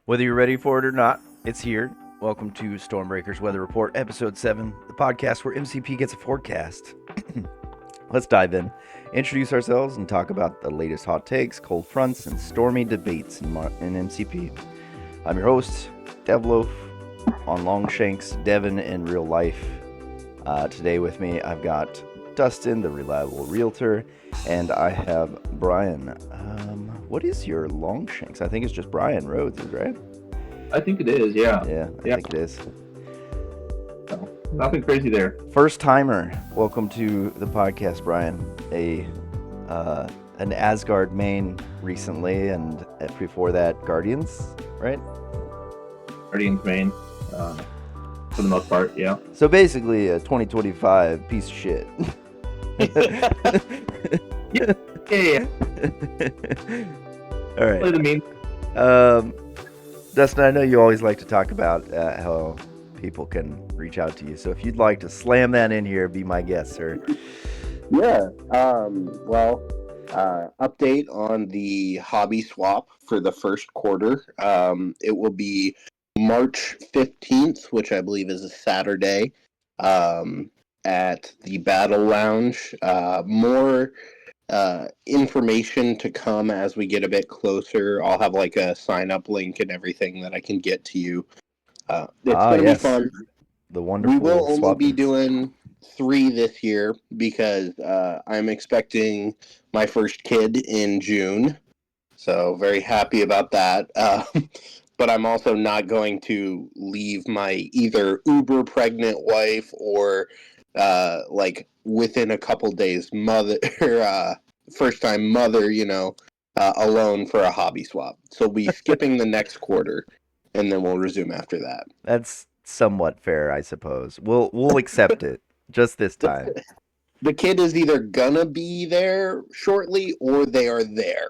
Whether you're ready for it or not, it's here. Welcome to Stormbreakers Weather Report, Episode 7, the podcast where MCP gets a forecast. Let's dive in, introduce ourselves, and talk about the latest hot takes, cold fronts, and stormy debates in MCP. I'm your host, Devloaf, on Longshanks, Devin in real life. Today with me, I've got Dustin, the reliable realtor, and I have Brian. What is your Longshanks? I think it's just Brian Rhodes, right? I think it is, yeah. Yeah, I think it is. So, nothing crazy there. First timer, welcome to the podcast, Brian. An Asgard main recently, and before that, Guardians, right? Guardians main, for the most part, yeah. So basically, a 2025 piece of shit. Yeah. All right. Play the meme. Dustin, I know you always like to talk about how people can reach out to you. So if you'd like to slam that in here, be my guest, sir. Yeah. Update on the hobby swap for the first quarter. It will be March 15th, which I believe is a Saturday, at the Battle Lounge. More information to come as we get a bit closer. I'll have like a sign up link and everything that I can get to you. It's going to be fun. The wonderful. We will only be swappings. doing 3 this year because I'm expecting my first kid in June. So very happy about that. But I'm also not going to leave my either uber pregnant wife or like within a couple days mother first time mother, alone for a hobby swap. So we'll be skipping the next quarter and then we'll resume after that. That's somewhat fair, I suppose. We'll accept it just this time. The kid is either gonna be there shortly or they are there.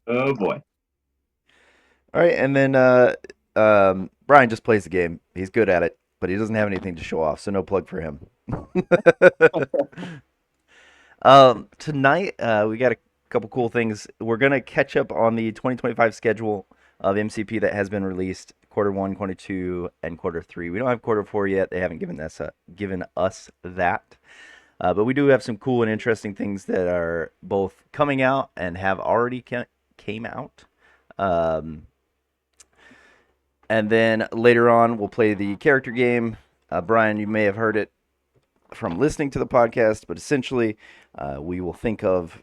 Oh boy. All right, and then Brian just plays the game. He's good at it, but he doesn't have anything to show off, so no plug for him. Tonight, we got a couple cool things. We're gonna catch up on the 2025 schedule of MCP that has been released, quarter 1, quarter 2, and quarter 3. We don't have quarter 4 yet. They haven't given us that. But we do have some cool and interesting things that are both coming out and have already came out. And then later on, we'll play the character game. Brian, you may have heard it from listening to the podcast, but essentially, we will think of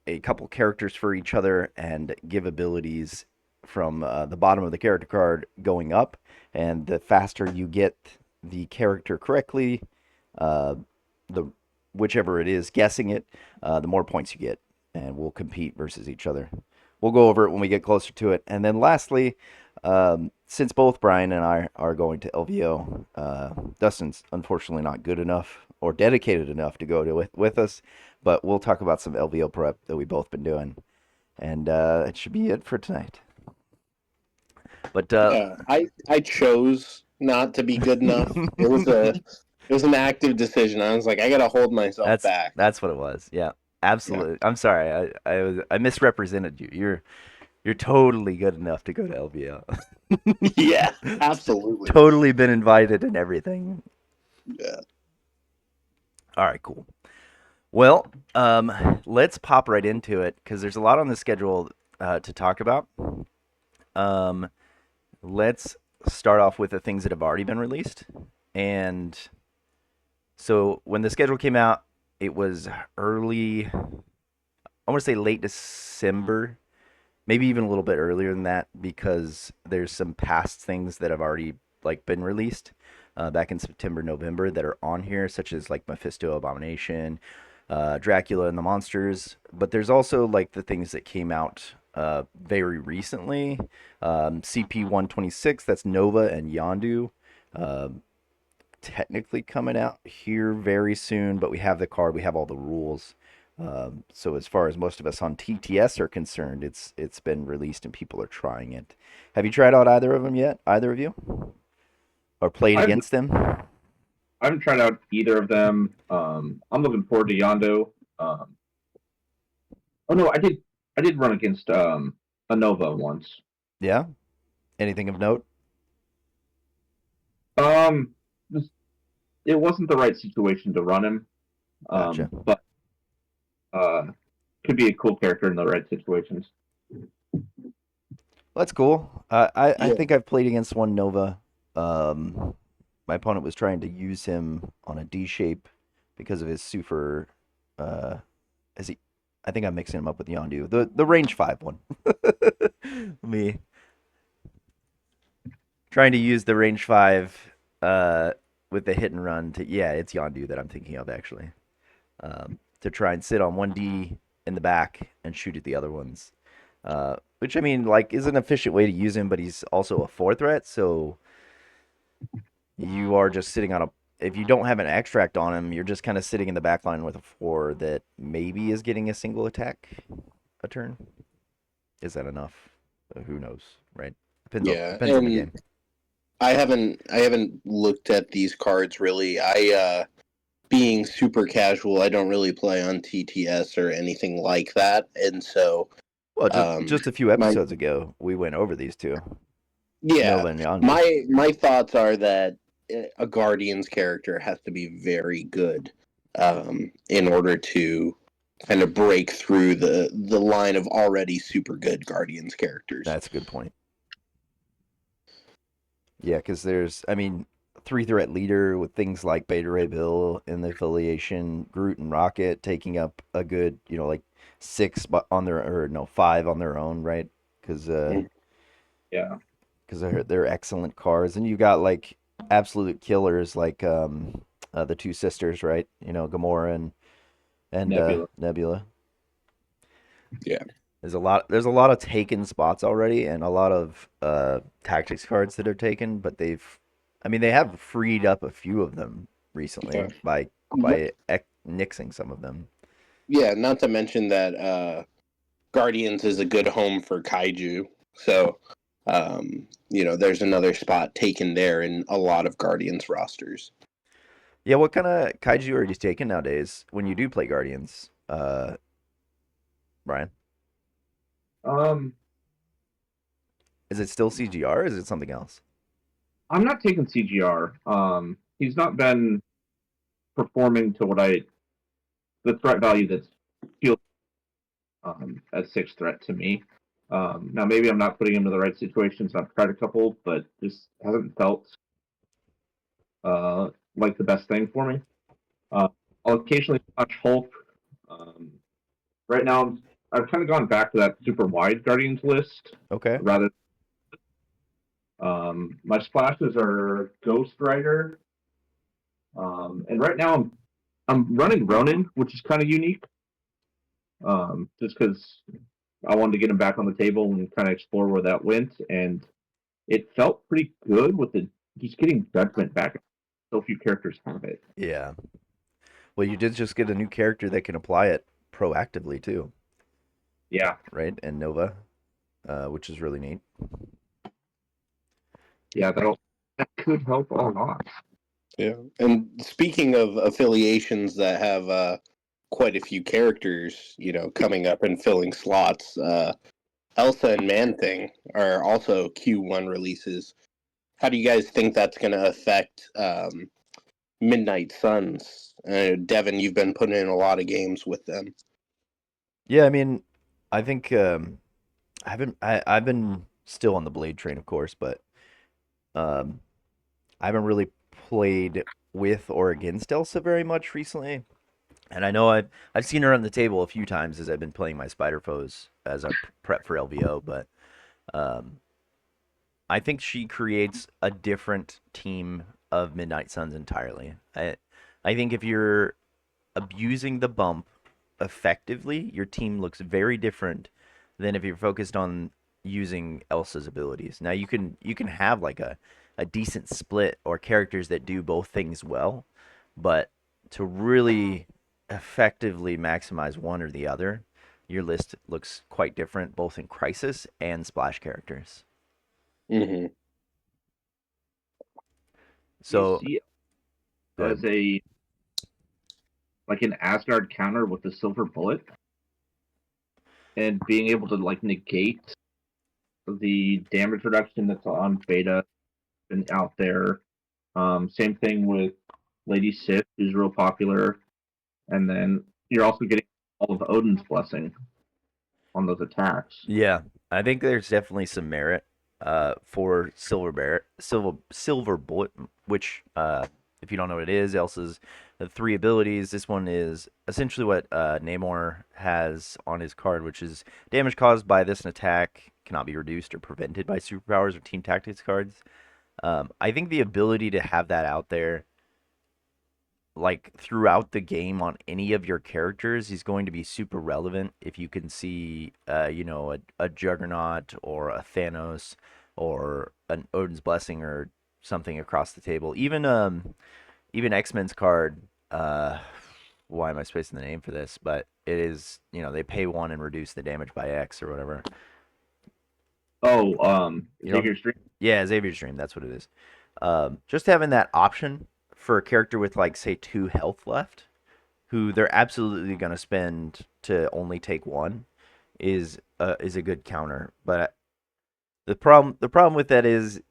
a couple characters for each other and give abilities from the bottom of the character card going up. And the faster you get the character correctly, whichever it is, guessing it, the more points you get. And we'll compete versus each other. We'll go over it when we get closer to it. And then lastly, since both Brian and I are going to LVO, Dustin's unfortunately not good enough or dedicated enough to go with us, but we'll talk about some LVO prep that we've both been doing. And it should be it for tonight. But I chose not to be good enough. It was an active decision. I was like, I gotta hold myself back. That's what it was. Yeah, absolutely. Yeah. I'm sorry. I misrepresented you. You're totally good enough to go to LVO. Yeah, absolutely. Totally been invited and everything. Yeah. All right, cool. Well, let's pop right into it because there's a lot on the schedule to talk about. Let's start off with the things that have already been released. And so when the schedule came out, it was early, I want to say late December, maybe even a little bit earlier than that, because there's some past things that have already been released back in September, November that are on here, such as Mephisto, Abomination, Dracula and the Monsters. But there's also the things that came out very recently. CP126, that's Nova and Yondu. Technically coming out here very soon, but we have the card, we have all the rules. So as far as most of us on TTS are concerned, it's been released and people are trying it. Have you tried out either of them yet? Either of you? Or played against them? I haven't tried out either of them. I'm looking forward to Yondo. Oh no, I did run against a Nova once. Yeah. Anything of note? Um, it wasn't the right situation to run him. Gotcha. But uh, could be a cool character in the right situations. That's cool. I Yeah. think I've played against one Nova. My opponent was trying to use him on a D shape because of his super. Uh, is he? I think I'm mixing him up with Yondu, the range 5 one. Me trying to use the range 5 with the hit and run to, yeah, it's Yondu that I'm thinking of actually. To try and sit on 1D in the back and shoot at the other ones. Which I mean, like, is an efficient way to use him, but he's also a 4 threat, so you are just sitting on a. If you don't have an extract on him, you're just kind of sitting in the back line with a 4 that maybe is getting a single attack a turn. Is that enough? Who knows, right? Yeah, Depends on the and game. I haven't looked at these cards really. I being super casual, I don't really play on TTS or anything like that, and so Well, um just a few my episodes ago, we went over these two, yeah, Nova and Yondu. my thoughts are that a Guardian's character has to be very good in order to kind of break through the line of already super good Guardians characters. That's a good point. Yeah, because there's, I mean, 3 threat leader with things like Beta Ray Bill in the affiliation, Groot and Rocket taking up a good, like 6 on their, or no, 5 on their own, right? Because Yeah, they're excellent cars, and you got like absolute killers like the 2 sisters, right? Gamora and Nebula. Nebula. Yeah. There's a lot of taken spots already, and a lot of tactics cards that are taken, but I mean, they have freed up a few of them Yeah. recently by nixing some of them. Yeah, not to mention that Guardians is a good home for kaiju. So, there's another spot taken there in a lot of Guardians rosters. Yeah, what kind of kaiju are you taking nowadays when you do play Guardians, Brian? Um, Is it still CGR? Or is it something else? I'm not taking CGR. He's not been performing to the threat value that's feels as 6 threat to me. Now maybe I'm not putting him in the right situations. I've tried a couple, but just hasn't felt like the best thing for me. Uh, I'll occasionally watch Hulk. Um, right now, I've kind of gone back to that super wide Guardians list Okay. rather. My splashes are Ghost Rider, and right now I'm running Ronin, which is kind of unique. Just because I wanted to get him back on the table and kind of explore where that went, and it felt pretty good with the just getting judgment back. So few characters have it. Yeah. Well, you did just get a new character that can apply it proactively too, Yeah, right? And Nova, which is really neat. yeah, that could help a lot. Yeah. And speaking of affiliations that have quite a few characters, coming up and filling slots, Elsa and Man Thing are also Q1 releases. How do you guys think that's going to affect Midnight Suns? Devin, you've been putting in a lot of games with them. Yeah, I mean, I think I've been still on the Blade train, of course, but um, I haven't really played with or against Elsa very much recently. And I know I've seen her on the table a few times as I've been playing my Spider Foes as I prep for LVO, but um, I think she creates a different team of Midnight Suns entirely. I think if you're abusing the bump effectively, your team looks very different than if you're focused on using Elsa's abilities. Now you can have like a decent split or characters that do both things well, but to really effectively maximize one or the other, your list looks quite different both in crisis and splash characters. Mm-hmm. Do you So see it go ahead. as a like an Asgard counter with the silver bullet and being able to like negate? the damage reduction that's on beta and out there. Same thing with Lady Sif, who's real popular, and then you're also getting all of Odin's blessing on those attacks. Yeah, I think there's definitely some merit for Silver Bullet, which if you don't know what it is, Elsa's the three abilities. This one is essentially what Namor has on his card, which is damage caused by this attack cannot be reduced or prevented by superpowers or team tactics cards. I think the ability to have that out there like throughout the game on any of your characters is going to be super relevant if you can see a Juggernaut or a Thanos or an Odin's Blessing or something across the table. Even X-Men's card, why am I spacing the name for this? But it is, they pay one and reduce the damage by X or whatever. Oh, You know, Xavier's Dream. yeah, Xavier's Dream, that's what it is. Just having that option for a character with like say 2 health left, who they're absolutely going to spend to only take one, is a good counter. But the problem with that is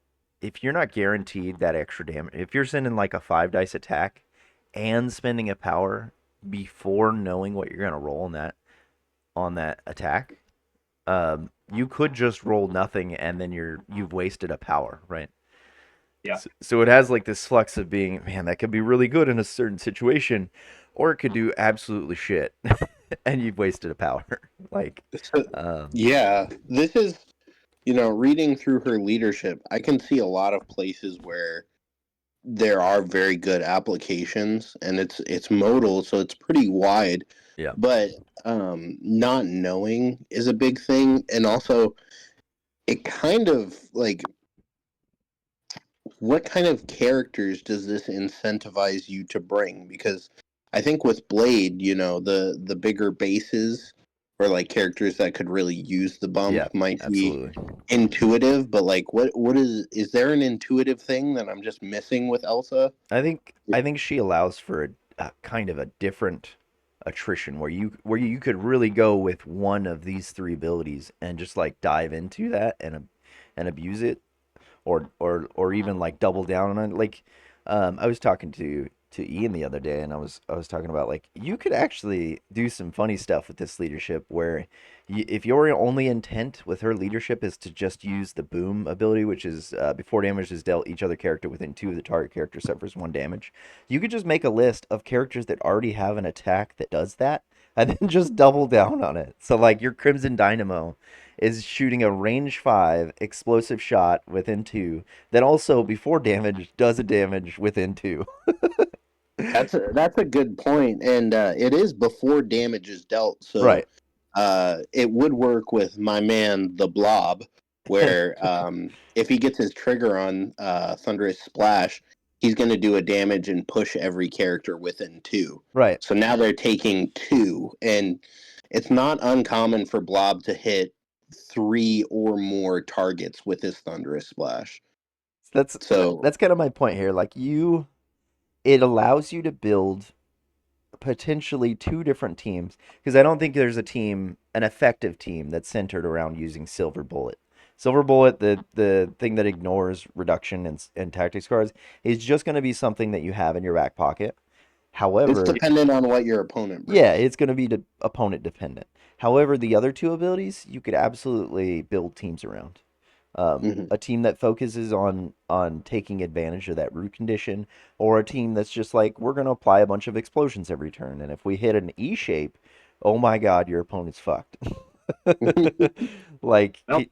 if you're not guaranteed that extra damage, if you're sending like a 5 dice attack and spending a power before knowing what you're going to roll on that attack, you could just roll nothing and then you've wasted a power, right? Yeah. So it has like this flux of being, man, that could be really good in a certain situation, or it could do absolutely shit, and you've wasted a power. Like, So, um, yeah, this is, reading through her leadership, I can see a lot of places where there are very good applications, and it's modal, so it's pretty wide. yeah, But not knowing is a big thing, and also it kind of like what kind of characters does this incentivize you to bring? Because I think with Blade, the bigger bases or like characters that could really use the bump yeah, might be absolutely. intuitive, but like what is there an intuitive thing that I'm just missing with Elsa? I think she allows for a kind of a different attrition where you could really go with one of these three abilities and just like dive into that and abuse it or even like double down on it. Like, I was talking to Ian the other day, and I was talking about like you could actually do some funny stuff with this leadership where if your only intent with her leadership is to just use the boom ability, which is before damage is dealt, each other character within 2 of the target character suffers 1 damage. You could just make a list of characters that already have an attack that does that, and then just double down on it. So like your Crimson Dynamo is shooting a range 5 explosive shot within 2 that also before damage does a damage within 2. That's a good point, and it is before damage is dealt, so Right. it would work with my man the Blob, where if he gets his trigger on Thunderous Splash, he's going to do a damage and push every character within 2. Right. So now they're taking 2, and it's not uncommon for Blob to hit 3 or more targets with his Thunderous Splash. That's So that's kind of my point here. Like it allows you to build potentially 2 different teams because I don't think there's an effective team that's centered around using Silver Bullet. Silver Bullet, the thing that ignores reduction and tactics cards, is just going to be something that you have in your back pocket. it's However, dependent on what your opponent yeah, brings. it's going to be opponent dependent. However, the other 2 abilities you could absolutely build teams around. Hmm. A team that focuses on taking advantage of that root condition, or a team that's just like we're going to apply a bunch of explosions every turn, and if we hit an E shape, oh my God, your opponent's fucked. Like Well,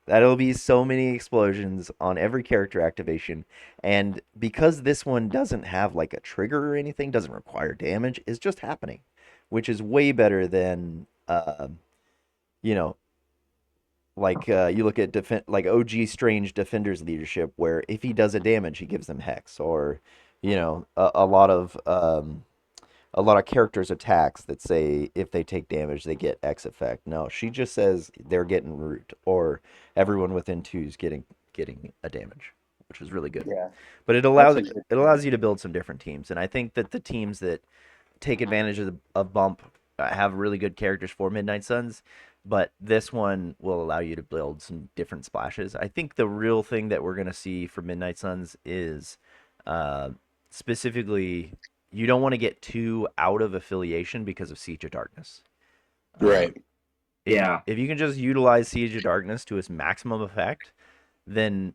that'll be so many explosions on every character activation, and because this one doesn't have like a trigger or anything, doesn't require damage, it's just happening, which is way better than you know like you look at like OG Strange Defender's leadership, where if he does a damage, he gives them hex, or a lot of characters attacks that say if they take damage, they get X effect. No, she just says they're getting root, or everyone within 2 is getting a damage, which is really good. Yeah, But it that's allows a good it point. allows you to build some different teams, and I think that the teams that take advantage of bump have really good characters for Midnight Suns. but this one will allow you to build some different splashes. I think the real thing that we're gonna see for Midnight Suns is uh, specifically you don't want to get too out of affiliation because of Siege of Darkness. Um, Right. Yeah. if you can just utilize Siege of Darkness to its maximum effect, then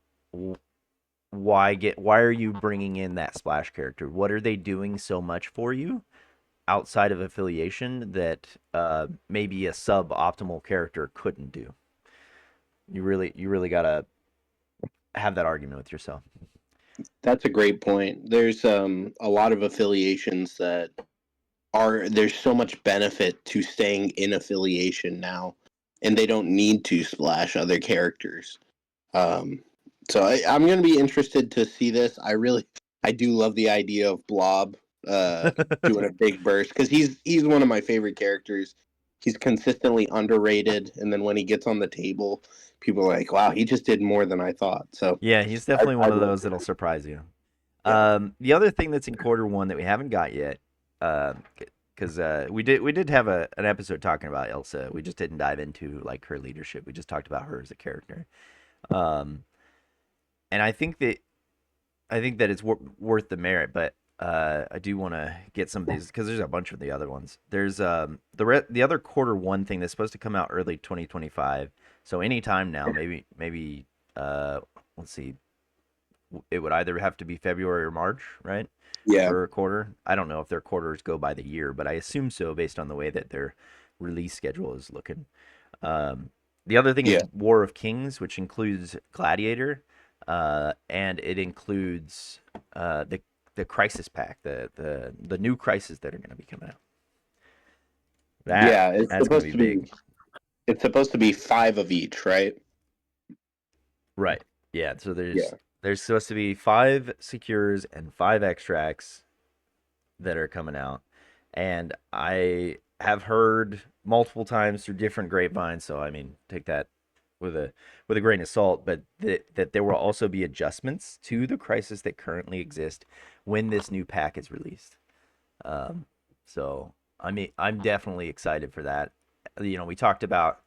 why are you bringing in that splash character? What are they doing so much for you outside of affiliation that maybe a suboptimal character couldn't do? You really gotta have that argument with yourself. That's a great point. There's a lot of affiliations that are there's so much benefit to staying in affiliation now, and they don't need to splash other characters. Um, so I'm going to be interested to see this. I do love the idea of Blob doing a big burst because he's one of my favorite characters. He's consistently underrated, and then when he gets on the table, people are like, "Wow, he just did more than I thought." So Yeah, he's definitely one I'd of love those to. that'll surprise you. Yeah, The other thing that's in quarter 1 that we haven't got yet, because we did have an episode talking about Elsa. We just didn't dive into like her leadership. We just talked about her as a character. Um, and I think that it's worth the merit, but I do want to get some of these because there's a bunch of the other ones. There's the other quarter 1 thing that's supposed to come out early 2025. So anytime now, maybe uh, let's see, it would either have to be February or March, right? yeah, For a quarter. I don't know if their quarters go by the year, but I assume so based on the way that their release schedule is looking. Um, the other thing is yeah. War of Kings, which includes Gladiator, and it includes the Crisis Pack, the new Crisis that are going to be coming out. That Yeah, that's going to be big, it's supposed to be five of each, right? right? Yeah. So there's Yeah. there's supposed to be 5 secures and 5 extracts that are coming out, and I have heard multiple times through different grapevines. So I mean, take that with a grain of salt, but that there will also be adjustments to the crisis that currently exist when this new pack is released. Um, so I mean, I'm definitely excited for that. You know, we talked about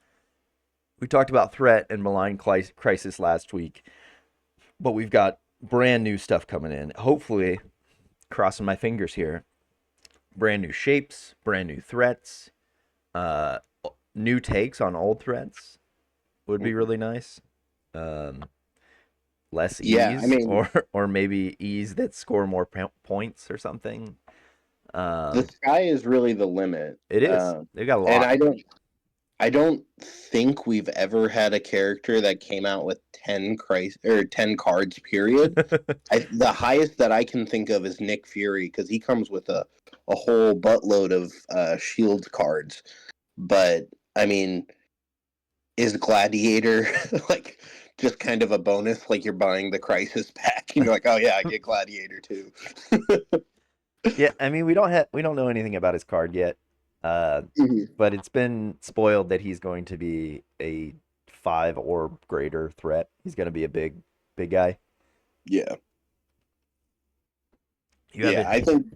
threat and malign crisis last week, but we've got brand new stuff coming in. Hopefully, crossing my fingers here, brand new shapes, brand new threats, uh, new takes on old threats would be really nice. Um, less Yeah, I ease, mean, or maybe ease that score more points or something. the Um, sky is really the limit. it is. They've got a And lot. I don't think we've ever had a character that came out with 10 cards period. The highest that I can think of is Nick Fury because he comes with a whole buttload of shield cards. But I mean, is Gladiator like just kind of a bonus? Like you're buying the Crisis pack and you're like, oh yeah, I get Gladiator too. Yeah, I mean we don't know anything about his card yet, uh, Mhm. but it's been spoiled that he's going to be a 5 or greater threat. He's going to be a big guy. Yeah, You have yeah. it. I think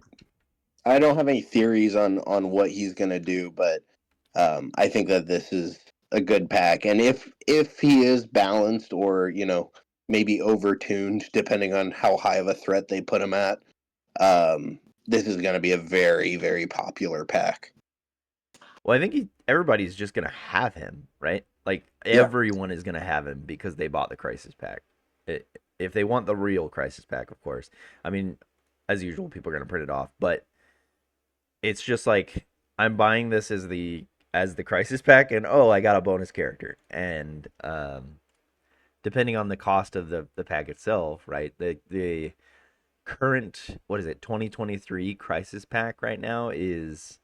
I don't have any theories on what he's gonna do, but I think that this is a good pack, and if he is balanced or maybe overtuned, depending on how high of a threat they put him at, this is going to be a very very popular pack. Well, I think everybody's just gonna have him, right? Like Yeah, everyone is gonna have him because they bought the Crisis Pack. It, if they want the real Crisis Pack, of course. I mean, as usual, people are gonna print it off, but it's just like I'm buying this as the Crisis Pack, and oh, I got a bonus character, and depending on the cost of the pack itself, right? The current, what is it, 2023 Crisis Pack right now is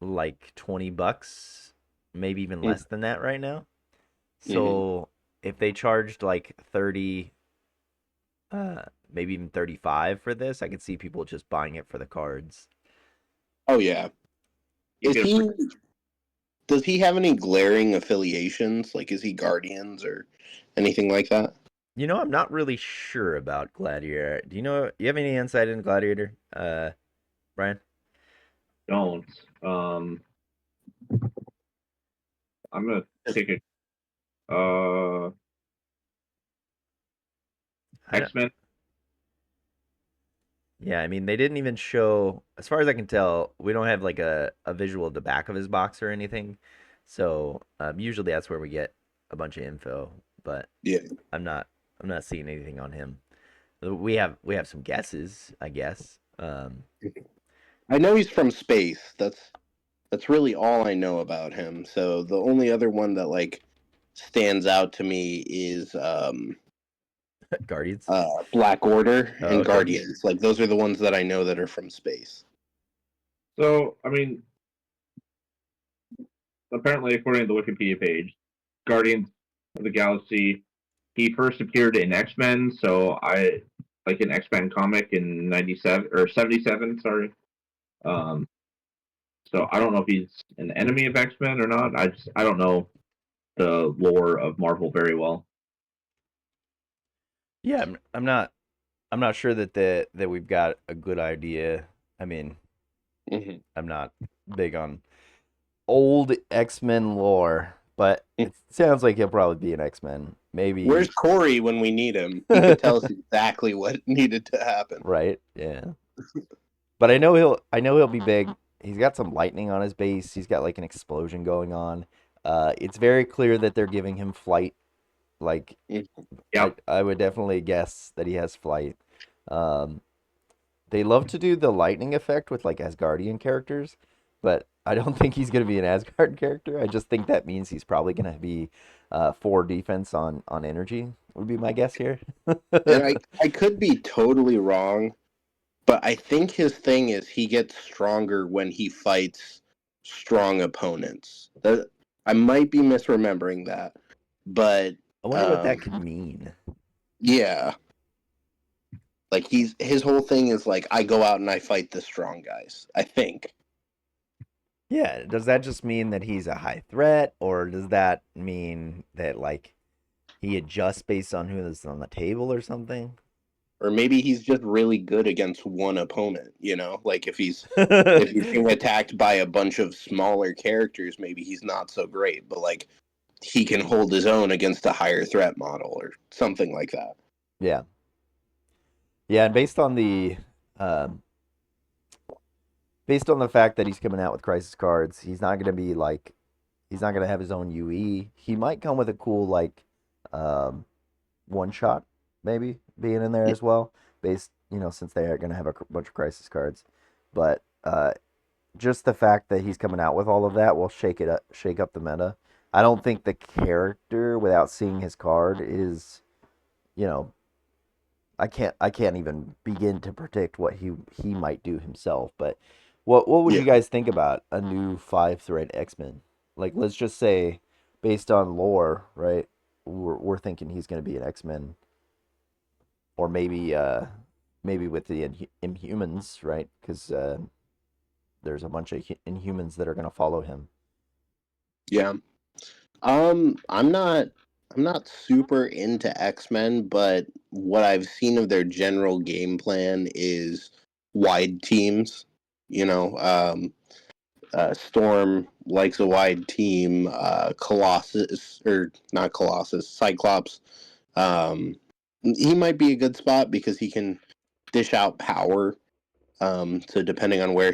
like $20, maybe even less than that right now. mm-hmm. So if they charged like 30, uh, maybe even 35 for this, I could see people just buying it for the cards. Oh yeah. You Is get a free. he? Does he have any glaring affiliations? Like, is he Guardians or anything like that? You know, I'm not really sure about Gladiator. You have any insight into Gladiator, Brian? Don't. Um, I'm gonna take it. Uh, I don't, X Men. yeah, I mean, they didn't even show, as far as I can tell, we don't have like a visual of the back of his box or anything. So usually that's where we get a bunch of info, but Yeah. I'm not I'm not seeing anything on him. We have some guesses, I guess. I know he's from space. That's really all I know about him. So the only other one that like stands out to me is Guardians. Black Order Oh, and okay. Guardians. Like those are the ones that I know that are from space. So, I mean, apparently, according to the Wikipedia page, Guardians of the Galaxy, he first appeared in X Men. So I like an X Men comic in '97 or '77. Sorry. Um, so I don't know if he's an enemy of X Men or not. I don't know the lore of Marvel very well. Yeah, I'm not sure that we've got a good idea. I mean, Hmm. I'm not big on old X-Men lore, but it sounds like he'll probably be an X-Men. Where's Maybe. Corey when we need him? He could tell us exactly what needed to happen. Right? Yeah. But I know he'll be big. He's got some lightning on his base. He's got like an explosion going on. It's very clear that they're giving him flight. Like Mm. I Yeah, I would definitely guess that he has flight. Um, they love to do the lightning effect with like Asgardian characters, but I don't think he's going to be an Asgard character. I just think that means he's probably going to be for defense on energy would be my guess here. And I could be totally wrong, but I think his thing is he gets stronger when he fights strong opponents. I might be misremembering that, but I wonder what that could mean. yeah, like his whole thing is like I go out and I fight the strong guys. I think. Yeah, does that just mean that he's a high threat, or does that mean that like he adjusts based on who is on the table or something? Or maybe he's just really good against one opponent, like if he's being attacked by a bunch of smaller characters, maybe he's not so great, but like he can hold his own against a higher threat model or something like that. Yeah, yeah, and um, based on the fact that he's coming out with crisis cards, he's not gonna have his own UE. He might come with a cool like um, one shot, maybe being in there as well. Based, since they are gonna have a bunch of crisis cards, but just the fact that he's coming out with all of that will shake up the meta. I don't think the character, without seeing his card, is you know I can't even begin to predict what he might do himself. But what would Yeah. you guys think about a new 5 thread X-Men? Like, let's just say, based on lore, right? We're thinking he's going to be an X-Men, or maybe with the Inhumans, right? Because there's a bunch of Inhumans that are going to follow him. Yeah. I'm not super into X-Men, but what I've seen of their general game plan is wide teams. You know, Storm likes a wide team. Colossus, or not Colossus, Cyclops. Um, he might be a good spot because he can dish out power. So depending on where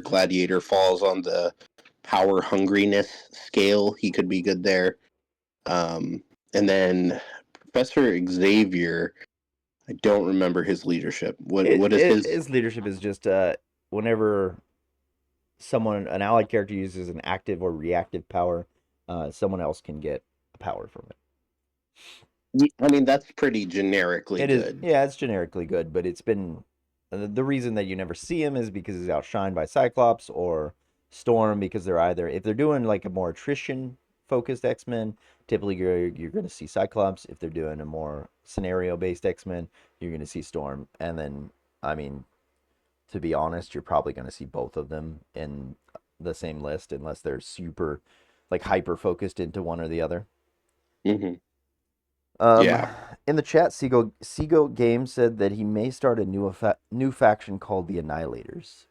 Gladiator falls on the power hungriness scale, he could be good there. And then Professor Xavier, I don't remember his leadership. What is his? His leadership is just whenever an allied character uses an active or reactive power, someone else can get a power from it. I mean, that's pretty generically It is, good. yeah, it's generically good, but it's been the reason that you never see him is because he's outshined by Cyclops or Storm because they're either if they're doing like a more attrition focused X-Men, typically you're going to see Cyclops. If they're doing a more scenario based X-Men, you're going to see Storm. And then, I mean, to be honest, you're probably going to see both of them in the same list unless they're super like hyper focused into one or the other. Hmm. Um, Yeah. in the chat, Seago Game said that he may start a new faction called the Annihilators,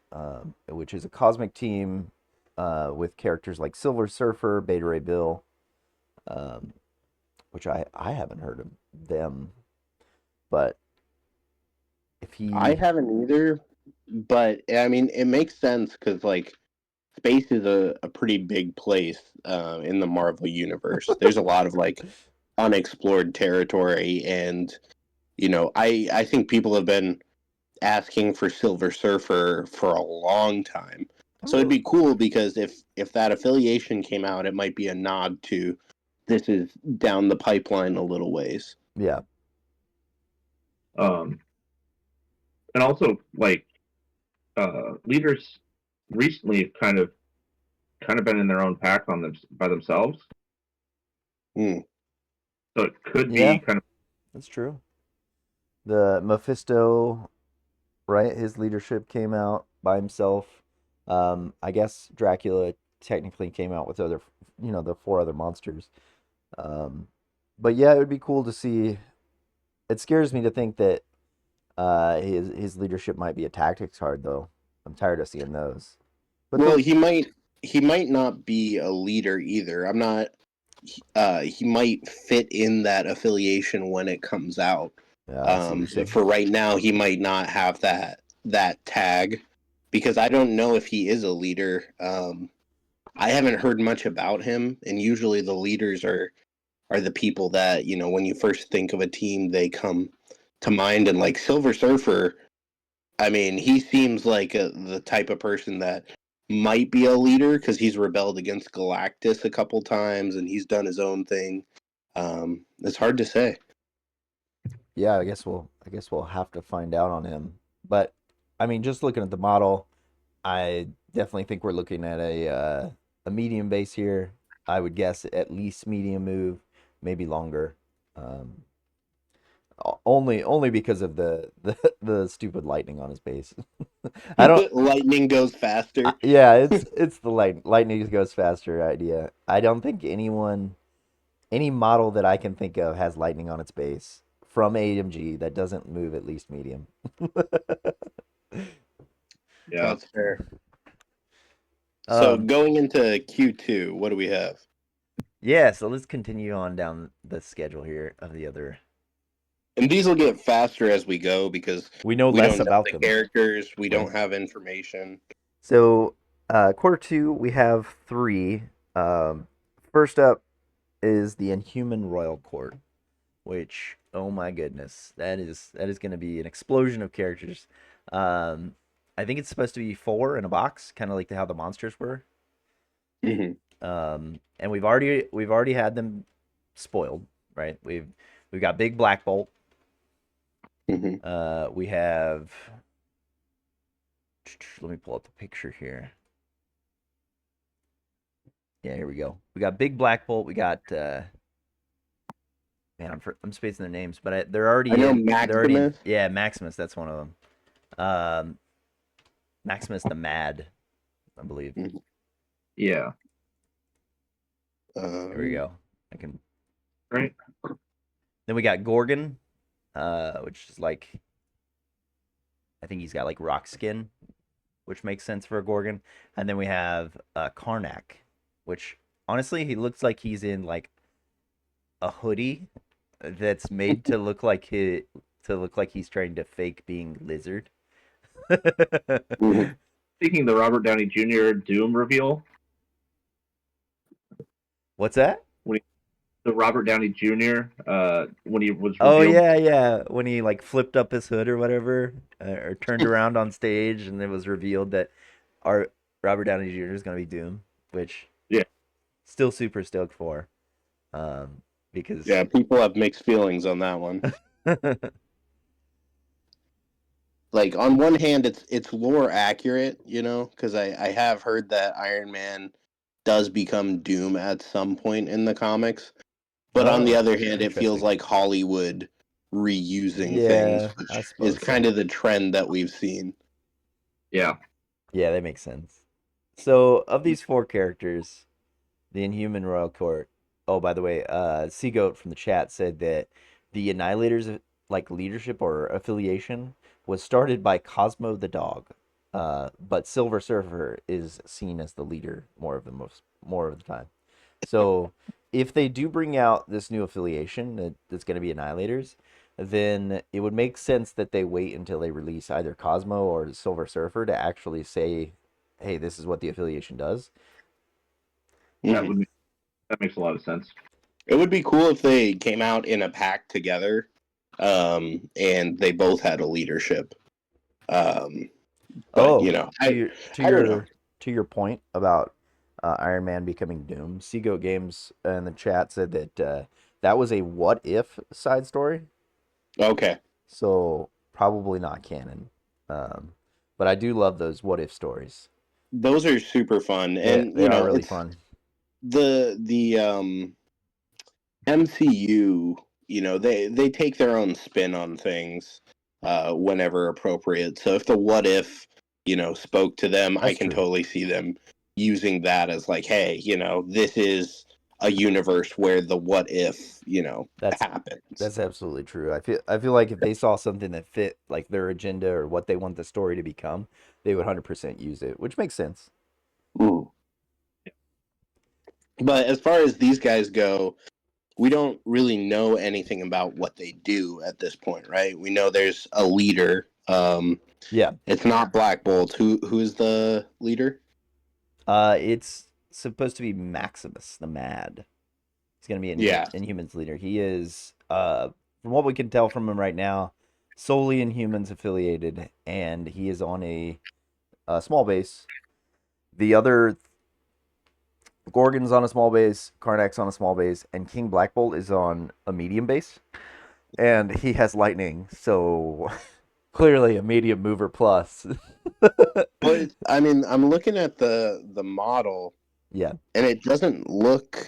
which is a cosmic team with characters like Silver Surfer, Beta Ray Bill, um, which I haven't heard of them, but if I he, haven't either, but I mean, it makes sense because like space is a pretty big place in the Marvel universe. There's a lot of like unexplored territory, and I think people have been asking for Silver Surfer for a long time. So it'd oh, be cool because if that affiliation came out, it might be a nod to this is down the pipeline a little ways. yeah, Um, and also like leaders recently have kind of been in their own pack on them by themselves. Hmm. So it could be yeah, kind of that's true. The Mephisto, right? His leadership came out by himself. I guess Dracula technically came out with the four other monsters. Um, but yeah, it would be cool to see. It scares me to think that his leadership might be a tactics card, though. I'm tired of seeing those. But Well, the he might not be a leader either. I'm not. He might fit in that affiliation when it comes out. I see what you're But saying. for right now, he might not have that tag because I don't know if he is a leader. I haven't heard much about him, and usually the leaders are the people that when you first think of a team, they come to mind. And like Silver Surfer, I mean, he seems like the type of person that might be a leader because he's rebelled against Galactus a couple times and he's done his own thing. It's hard to say. Yeah, I guess we'll have to find out on him. But I mean, just looking at the model, I definitely think we're looking at a medium base here. I would guess at least medium move, maybe longer. Um, only because of the stupid lightning on his base. I don't. Lightning goes faster. Yeah, it's the lightning goes faster idea. I don't think any model that I can think of has lightning on its base from AMG that doesn't move at least medium. yeah. That's fair. So Um, going into Q2, what do we have? yeah, so let's continue on down the schedule here of the other. And these will get faster as we go because We know we less don't know about the them, characters, we right? don't have information. So, quarter two, we have three. Um, First up is the Inhuman Royal Court, which, oh my goodness, that is going to be an explosion of characters. Um, I think it's supposed to be four in a box, kind of like how the monsters were. Hmm. And we've already had them spoiled, right? We've got Big Black Bolt. Hmm. We have. Let me pull up the picture here. Yeah, here we go. We got Big Black Bolt. We got man, I'm spacing their names, but they're I already know in. They're already in. Maximus. Yeah, Maximus. That's one of them. Um, Maximus the Mad, I believe. Mhm. Yeah. There we Um, go. I can. Right. Then we got Gorgon, which is like I think he's got like rock skin, which makes sense for a Gorgon. And then we have Karnak, which honestly he looks like he's in like a hoodie that's made to look like he's trying to fake being lizard. mhm. Speaking of the Robert Downey Jr. Doom reveal, What's that? when the Robert Downey Jr. When he was Oh revealed, yeah, yeah. When he like flipped up his hood or whatever, or turned around on stage, and it was revealed that our Robert Downey Jr. is gonna be Doom, which yeah, still super stoked for, um, because Yeah, people have mixed feelings on that one. Like on one hand, it's lore accurate, because I have heard that Iron Man does become Doom at some point in the comics. But on the oh, other hand, it feels interesting. like Hollywood reusing things, Yeah, I which is suppose kind so. of the trend that we've seen. yeah. Yeah, that makes sense. So, of these four characters, the Inhuman Royal Court. Oh, by the way, Seagoat from the chat said that the Annihilators, like leadership or affiliation, was started by Cosmo the dog. but Silver Surfer is seen as the leader more of the time. So if they do bring out this new affiliation that's going to be Annihilators, then it would make sense that they wait until they release either Cosmo or Silver Surfer to actually say, "Hey, this is what the affiliation does." That Mhm. would that makes a lot of sense. It would be cool if they came out in a pack together, and they both had a leadership. Um, but Oh, to your I don't know. to your point about Iron Man becoming Doom, Seago Games in the chat said that that was a what if side story, Okay, so probably not canon. Um, but I do love those what if stories. those are super fun, They and they are really it's fun. the MCU. They take their own spin on things whenever appropriate. So if the what if spoke to them, I That's can true. totally see them using that as like, hey, this is a universe where the what if That's happens. that's absolutely true. I feel like if they saw something that fit like their agenda or what they want the story to become, they would 100% use it, which makes sense. Mm. But as far as these guys go, we don't really know anything about what they do at this point, right? We know there's a leader. Yeah. It's not Black Bolt. Who's the leader? It's supposed to be Maximus the Mad. He's going to be Yeah. Inhumans leader. He is, from what we can tell from him right now, solely Inhumans affiliated, and he is on a small base. The other Gorgon's on a small base, Karnak's on a small base, and King Black Bolt is on a medium base, and he has lightning, so clearly a medium mover plus. But I mean, I'm looking at the model, Yeah, and it doesn't look.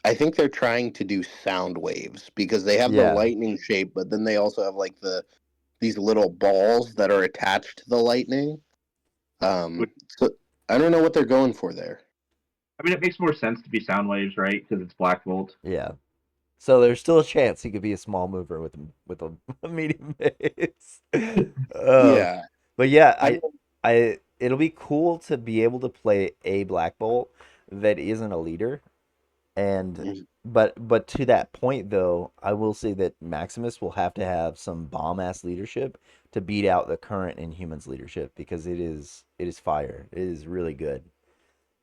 I think they're trying to do sound waves because they have the yeah. lightning shape, but then they also have like these little balls that are attached to the lightning. So I don't know what they're going for there. I mean, it makes more sense to be sound waves, right? Because it's Black Bolt. Yeah. So there's still a chance he could be a small mover a medium base. Uh, Yeah. but yeah, I I it'll be cool to be able to play a Black Bolt that isn't a leader. And mean, but to that point though, I will say that Maximus will have to have some bomb ass leadership to beat out the current Inhumans leadership because it is fire. It is really good.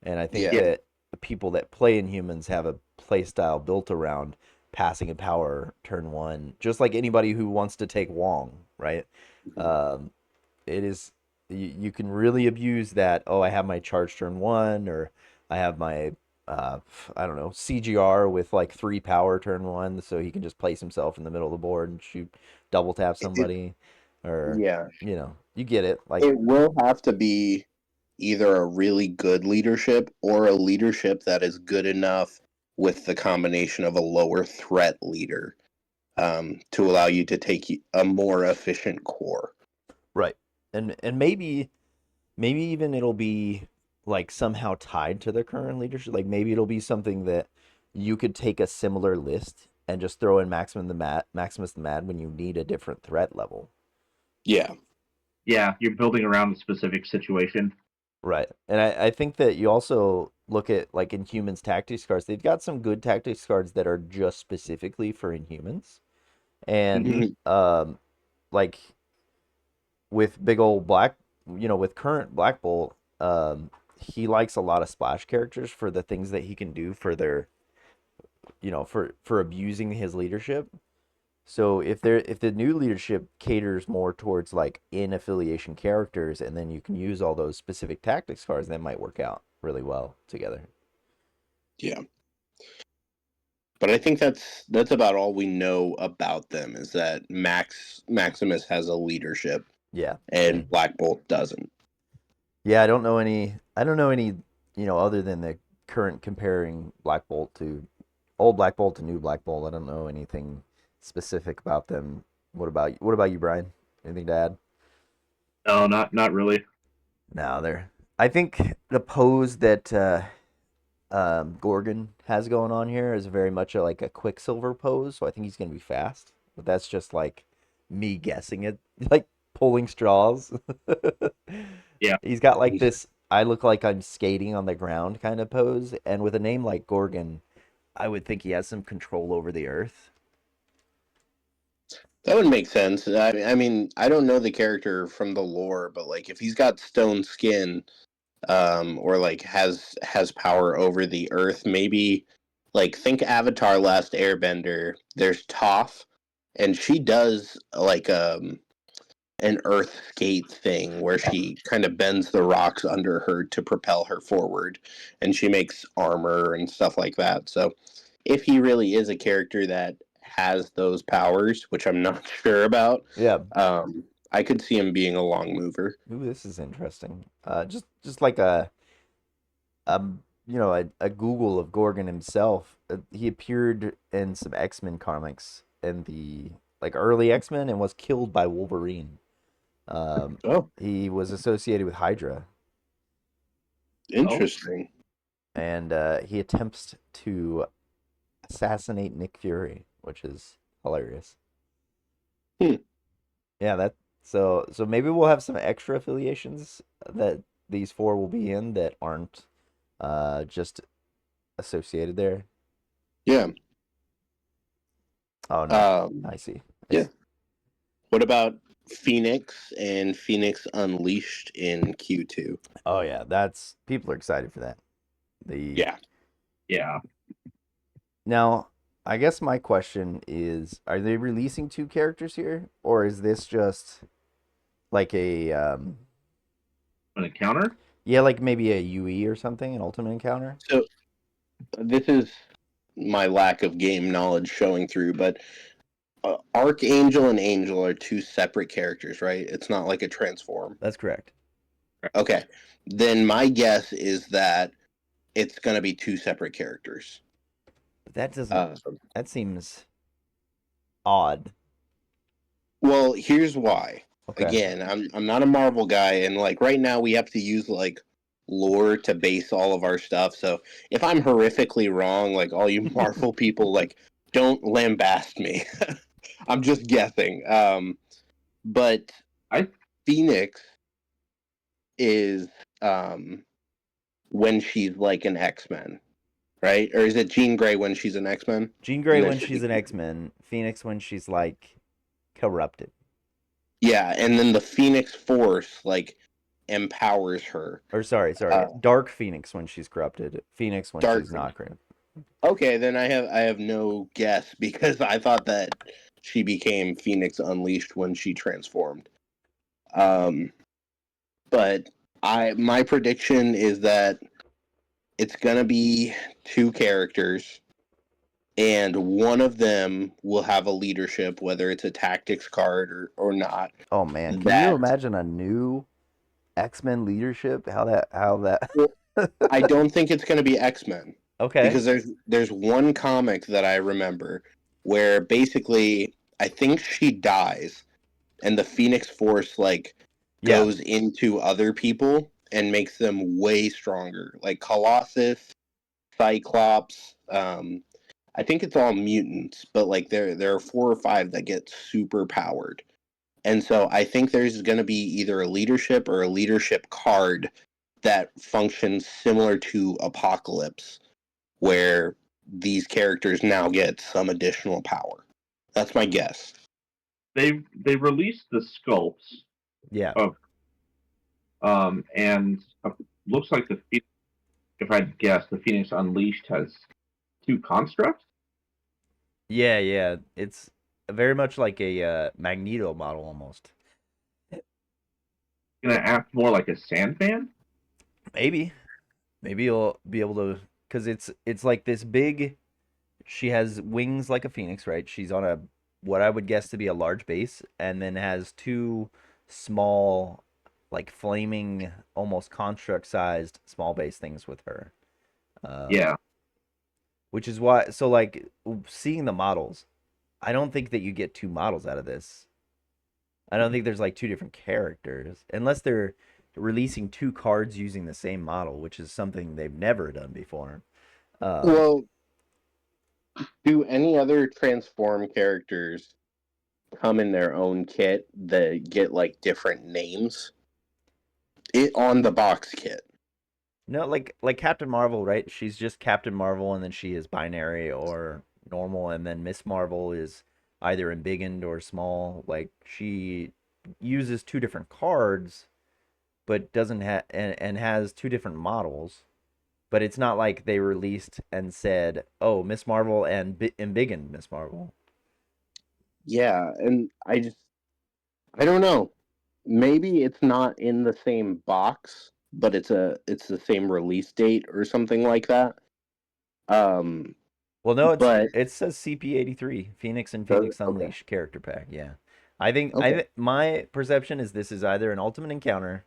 And I think yeah. Yeah, that the people that play in humans have a play style built around passing and power turn one, just like anybody who wants to take Wong, right? Um, it is you can really abuse that. Oh, I have my charge turn one, or I have my uh, I don't know CGR with like 3 power turn one, so he can just place himself in the middle of the board and shoot double tap It, somebody, or yeah. you get it. Like It will have to be either a really good leadership or a leadership that is good enough with the combination of a lower threat leader to allow you to take a more efficient core. right, and maybe even it'll be like somehow tied to the current leadership. Like maybe it'll be something that you could take a similar list and just throw in Maximus the Mad when you need a different threat level. Yeah. yeah, you're building around the specific situation. Right. And I think that you also look at like Inhumans tactics cards. They've got some good tactics cards that are just specifically for Inhumans. And Hmm. Mhm. like with big old with current Black Bolt, he likes a lot of splash characters for the things that he can do for their, for abusing his leadership. So if the new leadership caters more towards like in affiliation characters, and then you can use all those specific tactics cards, that might work out really well together. Yeah. But I think that's about all we know about them is that Maximus has a leadership Yeah, and same. Black Bolt doesn't. Yeah, I don't know any. I don't know any. Other than the current comparing Black Bolt to old Black Bolt to new Black Bolt. I don't know anything specific about them. What about you, Brian? Anything to add? No, not really. No, they're. I think the pose that Gorgon has going on here is very much like a Quicksilver pose. So I think he's gonna be fast. But that's just like me guessing it, like pulling straws. Yeah. He's got like He's- this I look like I'm skating on the ground kind of pose, and with a name like Gorgon, I would think he has some control over the earth. That would make sense. I mean, I don't know the character from the lore, but like if he's got stone skin, or like has power over the earth, maybe like think Avatar: Last Airbender. There's Toph, and she does like an earth skate thing where she kind of bends the rocks under her to propel her forward, and she makes armor and stuff like that. So if he really is a character that has those powers, which I'm not sure about, Yeah. I could see him being a long mover. Ooh, this is interesting. Just like a a Google of Gorgon himself. He appeared in some X-Men comics in the like early X-Men and was killed by Wolverine. Oh, He was associated with Hydra, Oh, interesting. and he attempts to assassinate Nick Fury, which is hilarious. Hmm. Yeah, so maybe we'll have some extra affiliations that these four will be in that aren't just associated there. Yeah. Oh no, Um, I see. I yeah. see. What about Phoenix and Phoenix Unleashed in Q2? Oh yeah, that's people are excited for that. The Yeah. yeah. Now, I guess my question is, are they releasing two characters here, or is this just like a An encounter? yeah, like maybe a UE or something, an Ultimate Encounter? So this is my lack of game knowledge showing through, but Archangel and Angel are two separate characters, right? It's not like a transform. That's correct. Okay. Then my guess is that it's going to be two separate characters. But that doesn't. Uh, That seems odd. well, here's why. Okay. Again, I'm not a Marvel guy, and like right now we have to use like lore to base all of our stuff. So if I'm horrifically wrong, like all you Marvel people, like don't lambast me. I'm just guessing. But I Phoenix is um when she's like an X-Men, right? Or is it Jean Grey when she's an X-Men? Jean And Grey then when she she's an X-Men, Phoenix when she's like corrupted. yeah, and then the Phoenix Force like empowers her. Or sorry, Uh, Dark Phoenix when she's corrupted. Phoenix when Dark. she's not corrupted. Okay, then I have no guess because I thought that she became Phoenix Unleashed when she transformed. Um, but I my prediction is that it's gonna be two characters, and one of them will have a leadership, whether it's a tactics card or not. Oh man, can you That imagine a new X-Men leadership? How that well, I don't think it's gonna be X-Men Okay. because there's one comic that I remember where basically I think she dies and the Phoenix Force like Yeah. goes into other people and makes them way stronger. Like Colossus, Cyclops, I think it's all mutants, but like there are four or five that get super powered. And so I think there's going to be either a leadership or a leadership card that functions similar to Apocalypse, where these characters now get some additional power. That's my guess. they released the sculpts Yeah. of and looks like if I'd guess the Phoenix Unleashed has two constructs. Yeah, yeah. It's very much like a Magneto model almost. Gonna act more like a Sandman. Maybe. Maybe you'll be able to because it's like this big she has wings like a phoenix, right? She's on a what I would guess to be a large base and then has two small like flaming almost construct sized small base things with her. Um, Yeah, which is why so like seeing the models, I don't think that you get two models out of this. I don't think there's like two different characters unless they're releasing two cards using the same model, which is something they've never done before. Um, Well, do any other transform characters come in their own kit that get like different names? It on the box kit. No, like Captain Marvel, right? She's just Captain Marvel, and then she is binary or normal, and then Miss Marvel is either embiggened or small. Like she uses two different cards, but doesn't have and has two different models. But it's not like they released and said, "Oh, Miss Marvel and embiggened Miss Marvel." Yeah, and I don't know. Maybe it's not in the same box, but it's the same release date or something like that. Um, Well, no, but it says CP83 Phoenix and does it? Phoenix Okay. Unleashed character pack. Yeah, Okay. my perception is this is either an Ultimate Encounter,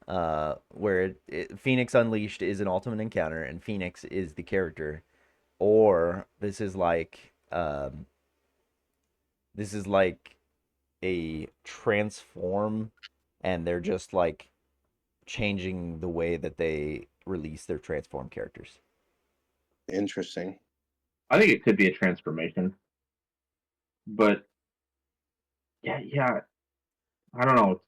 where Phoenix Unleashed is an Ultimate Encounter and Phoenix is the character, or this is like a transform, and they're just like changing the way that they release their transform characters. Interesting. I think it could be a transformation, but yeah, I don't know.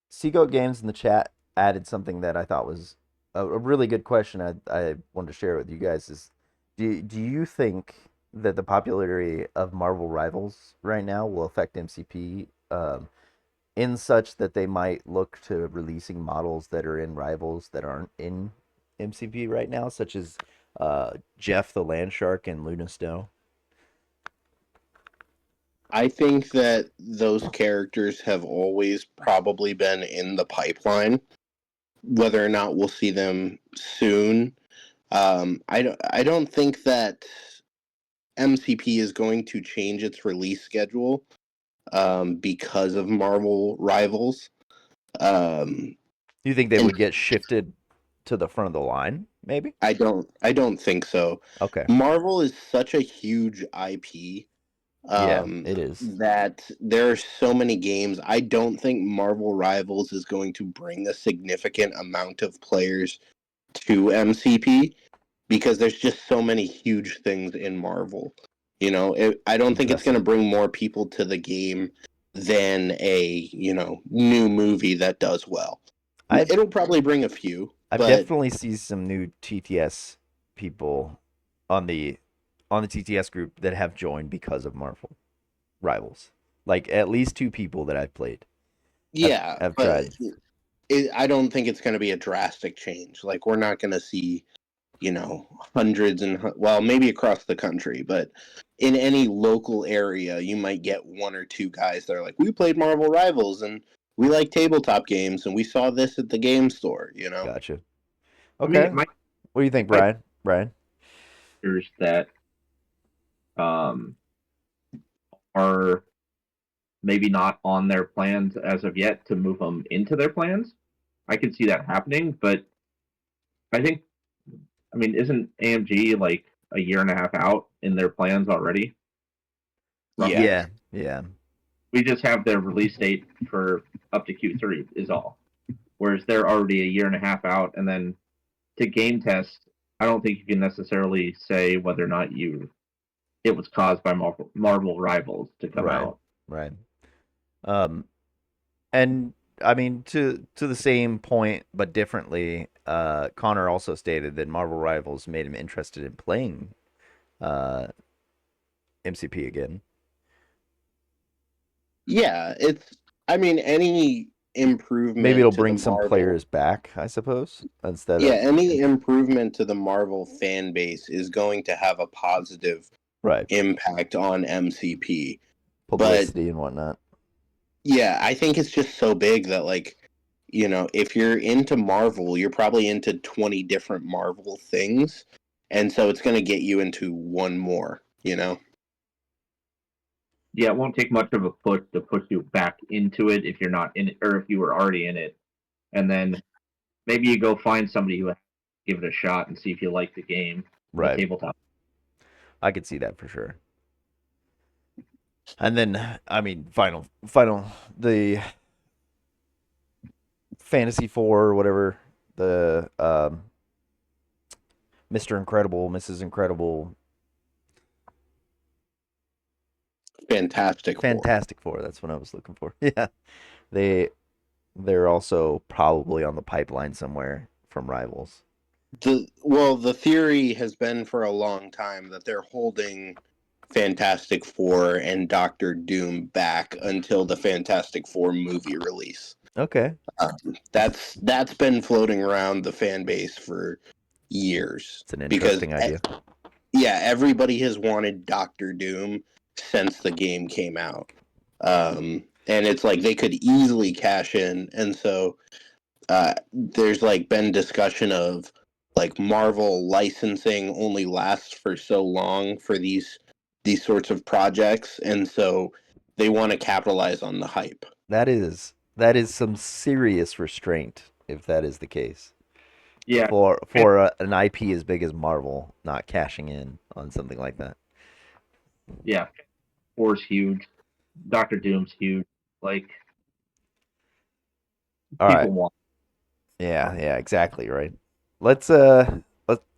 Seagoat Games in the chat added something that I thought was a really good question. I wanted to share with you guys is do you think that the popularity of Marvel Rivals right now will affect MCP, in such that they might look to releasing models that are in Rivals that aren't in MCP right now, such as Jeff the Land Shark and Luna Snow? I think that those characters have always probably been in the pipeline. Whether or not we'll see them soon, I don't think that MCP is going to change its release schedule because of Marvel Rivals. Um, Do you think they and would get shifted to the front of the line, maybe? I don't think so. Okay. Marvel is such a huge IP Yeah, it is. that there are so many games. I don't think Marvel Rivals is going to bring a significant amount of players to MCP because there's just so many huge things in Marvel. I don't think it's going to Interesting. bring more people to the game than a new movie that does well. I It'll probably bring a few, I've but definitely seen some new TTS people on the TTS group that have joined because of Marvel Rivals. Like at least two people that I've played yeah, have but tried. I don't think it's going to be a drastic change. Like we're not going to see hundreds and well, maybe across the country, but in any local area, you might get one or two guys that are like, we played Marvel Rivals and we like tabletop games and we saw this at the game store. Gotcha. I mean, Okay. What do you think, my Brian? Brian? fears that um are maybe not on their plans as of yet to move them into their plans. I could see that happening, but I think, I mean, isn't AMG like a year and a half out in their plans already? Yeah. Roughly. Yeah, yeah. We just have their release date for up to Q3 is all. Whereas they're already a year and a half out, and then to game test, I don't think you can necessarily say whether or not it was caused by Marvel Rivals to come Right. out. Right. Um and I mean to the same point but differently, Connor also stated that Marvel Rivals made him interested in playing uh MCP again. Yeah, I mean, any Maybe it'll improvement to the bring some Marvel, players back, I suppose, instead yeah, of any improvement to the Marvel fan base is going to have a positive right impact on MCP. But publicity and whatnot. yeah, I think it's just so big that if you're into Marvel, you're probably into 20 different Marvel things. And so it's going to get you into one more. Yeah, it won't take much of a push to push you back into it if you're not in it, or if you were already in it, and then maybe you go find somebody who give it a shot and see if you like the game, the Right. tabletop. I could see that for sure. And then I mean final the Fantasy 4 or whatever, the Mr. Incredible, Mrs. Incredible, Fantastic Four. Fantastic Four, that's what I was looking for. Yeah. They they're also probably on the pipeline somewhere from Rivals. The theory has been for a long time that they're holding Fantastic Four and Doctor Doom back until the Fantastic Four movie release. Okay. That's been floating around the fan base for years It's an because interesting idea. yeah, everybody has wanted Doctor Doom since the game came out. And it's like they could easily cash in, and so there's like been discussion of like Marvel licensing only lasts for so long for these sorts of projects, and so they want to capitalize on the hype. That is some serious restraint if that is the case. Yeah, For an IP as big as Marvel not cashing in on something like that. yeah. Four's huge. Doctor Doom's huge. Like All right. people want. Yeah, yeah, exactly, right.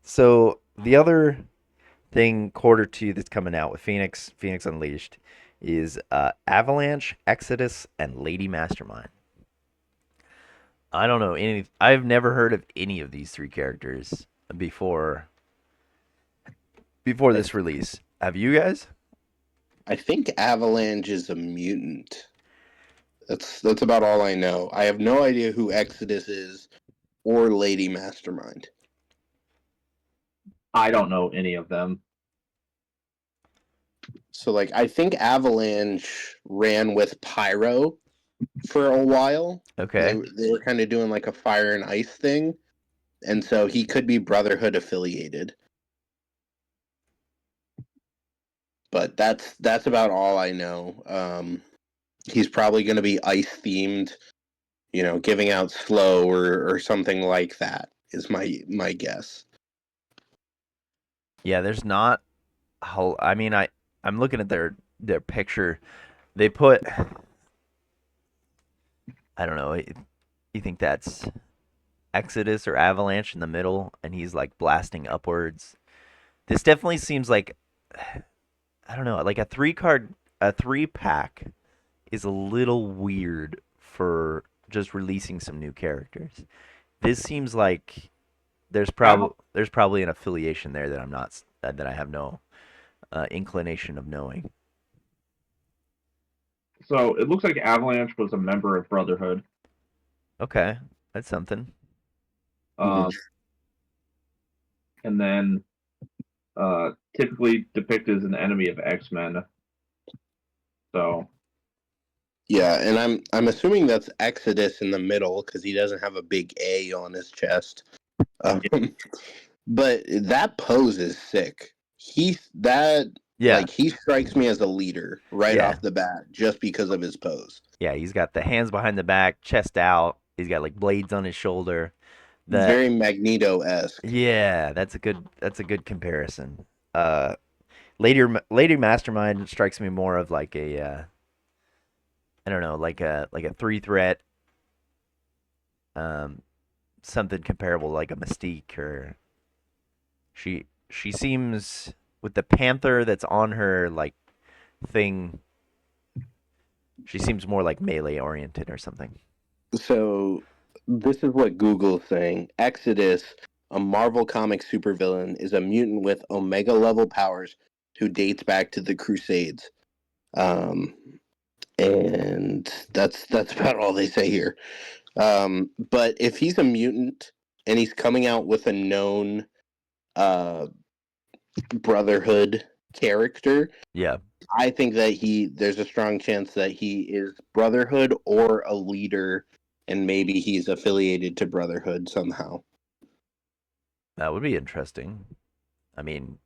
So the other thing quarter 2 that's coming out with Phoenix Unleashed is Avalanche, Exodus, and Lady Mastermind. I don't know any. I've never heard of any of these 3 characters before I, this release. Have you guys? I think Avalanche is a mutant. That's about all I know. I have no idea who Exodus is or Lady Mastermind. I don't know any of them. So like I think Avalanche ran with Pyro for a while. Okay. They were kind of doing like a fire and ice thing, and so he could be Brotherhood affiliated. But that's about all I know. He's probably going to be ice themed, giving out slow or something like that is my guess. Yeah, there's not. I mean, I'm looking at their picture. They put. I don't know. You think that's Exodus or Avalanche in the middle, and he's like blasting upwards. This definitely seems like I don't know, like a 3 pack is a little weird for just releasing some new characters. This seems like there's probably an affiliation there that I'm not that I have no inclination of knowing. So it looks like Avalanche was a member of Brotherhood. Okay, that's something. Mhm. Um, and then typically depicted as an enemy of X-Men. So Yeah, and I'm assuming that's Exodus in the middle because he doesn't have a big A on his chest. Um, yeah, but that pose is sick. Yeah, He strikes me as a leader right yeah, off the bat just because of his pose. yeah. He's got the hands behind the back, chest out. He's got like blades on his shoulder. That Very Magneto-esque. Yeah, that's a good comparison. Uh, Lady Mastermind strikes me more of like a I don't know, like a 3 threat, um, something comparable like a Mystique or she seems with the panther that's on her like thing. She seems more like melee oriented or something. So this is what Google's saying. Exodus, a Marvel Comics supervillain, is a mutant with Omega level powers who dates back to the Crusades. Um, and that's about all they say here. But if he's a mutant and he's coming out with a known uh, Brotherhood character, Yeah, I think that there's a strong chance that he is Brotherhood or a leader, and maybe he's affiliated to Brotherhood somehow. that would be interesting. I mean,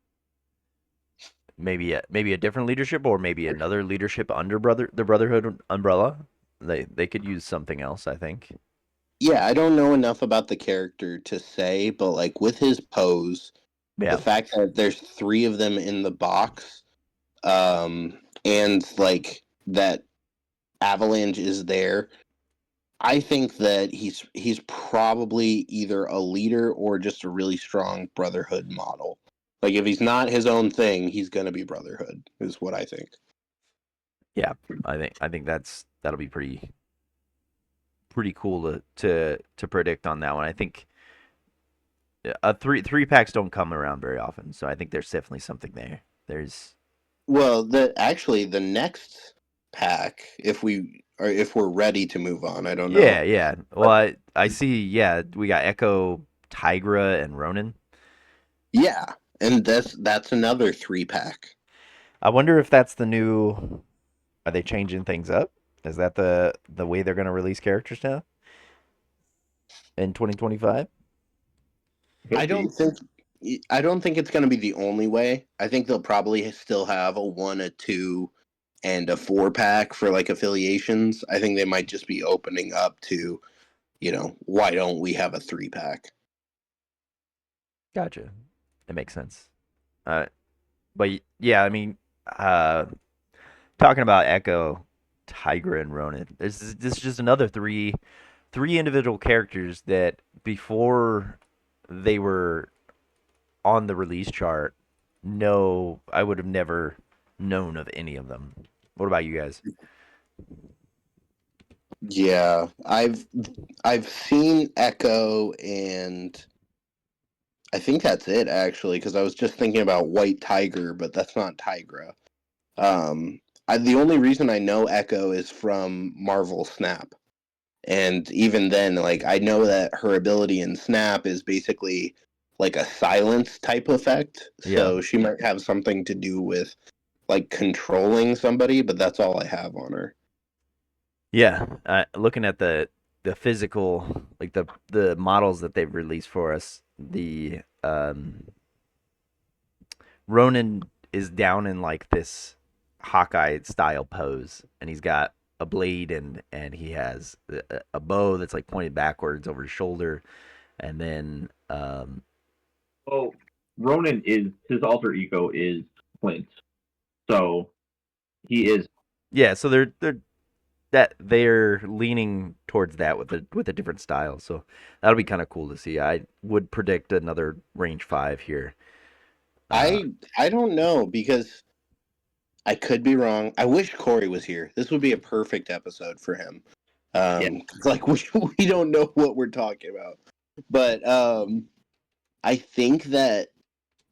maybe a different leadership or maybe another leadership under the Brotherhood umbrella. They could use something else, I think. Yeah, I don't know enough about the character to say, but like with his pose, the Yeah, fact that there's 3 of them in the box, and like that Avalanche is there, I think that he's probably either a leader or just a really strong Brotherhood model. Like if he's not his own thing, he's gonna be Brotherhood, is what I think. yeah. I think that'll be pretty cool to predict on that one. I think a three packs don't come around very often, so I think there's definitely something there. There's Well, the next pack, if we're ready to move on, I don't yeah, know. yeah. Well, But I see. Yeah, we got Echo, Tigra, and Ronin. yeah, and that's another 3 pack. I wonder if that's the new. Are they changing things up? Is that the way they're going to release characters now in 2025? I Could be. don't think I don't think it's going to be the only way. I think they'll probably still have a 1, a 2, and a 4 pack for like affiliations. I think they might just be opening up to, why don't we have a 3 pack? Gotcha. It makes sense. Uh, but yeah, I mean, uh, talking about Echo, Tigra, and Ronin. This is just another three individual characters that before they were on the release chart, no, I would have never known of any of them. What about you guys? Yeah, I've seen Echo, and I think that's it actually, because I was just thinking about White Tiger, but that's not Tigra. Um, the only reason I know Echo is from Marvel Snap, and even then, like I know that her ability in Snap is basically like a silence type effect, Yeah. so she might have something to do with like controlling somebody, but that's all I have on her. Yeah, looking at the physical, like the models that they've released for us, the Ronin is down in like this Hawkeye style pose, and he's got a blade and he has a bow that's like pointed backwards over his shoulder, and then Well, Ronan is his alter ego is Clint, so he is. yeah, so they're leaning towards that with a different style, so that'll be kind of cool to see. I would predict another range 5 here. Uh, I don't know because I could be wrong. I wish Corey was here. This would be a perfect episode for him. Yeah, 'Cause, like we don't know what we're talking about, but I think that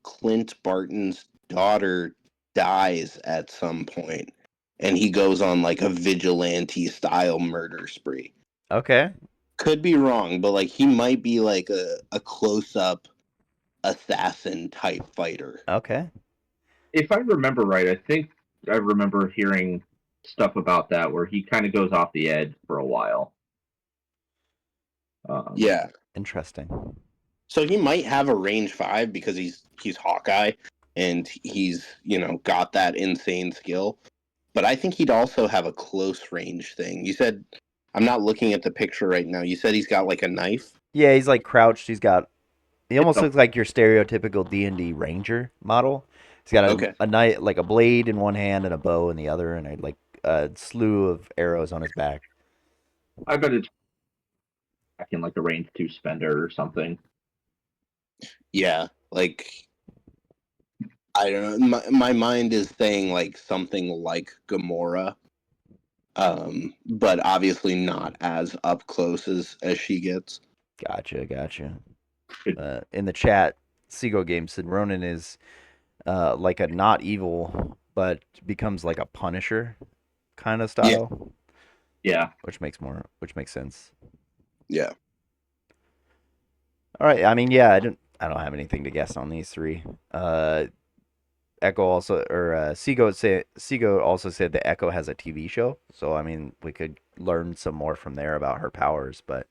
Clint Barton's daughter dies at some point, and he goes on like a vigilante style murder spree. okay, Could be wrong, but like he might be like a close up assassin type fighter. okay. if I remember right, I think I remember hearing stuff about that where he kind of goes off the edge for a while. Um, Yeah. Interesting. So he might have a range 5 because he's Hawkeye and he's, got that insane skill. But I think he'd also have a close range thing. You said I'm not looking at the picture right now. You said he's got like a knife. Yeah, he's like crouched. He it's almost a, looks like your stereotypical D&D ranger model. He's got Okay. a knife, like a blade in one hand and a bow in the other, and like a slew of arrows on his back. I bet it's back in like a range 2 spender or something. Yeah. Like I don't know. My mind is saying like something like Gamora. But obviously not as up close as she gets. Gotcha, gotcha. It, In the chat, Seago Game said Ronan is like a not evil, but becomes like a Punisher kind of Yeah. style, yeah, which makes sense. Yeah. All right, I mean, yeah, I don't have anything to guess on these three. Uh, Echo also or Seago also said that Echo has a TV show, so I mean we could learn some more from there about her powers, but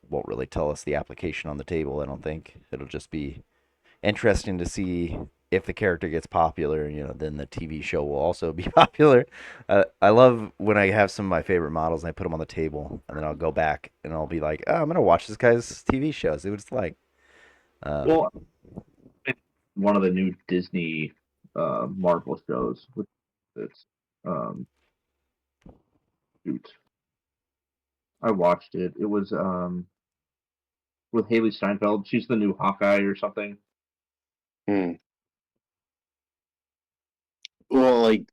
won't really tell us the application on the table. I don't think it'll just be interesting to see if the character gets popular. Then the TV show will also be popular. I love when I have some of my favorite models and I put them on the table, and then I'll go back and I'll be like, oh, I'm gonna watch this guy's TV show, see what it's like. Uh, well, it's one of the new Disney Marvel shows. With it's um, shoot, I watched it. It was with Haley Steinfeld. She's the new Hawkeye or something. Hmm. Well, like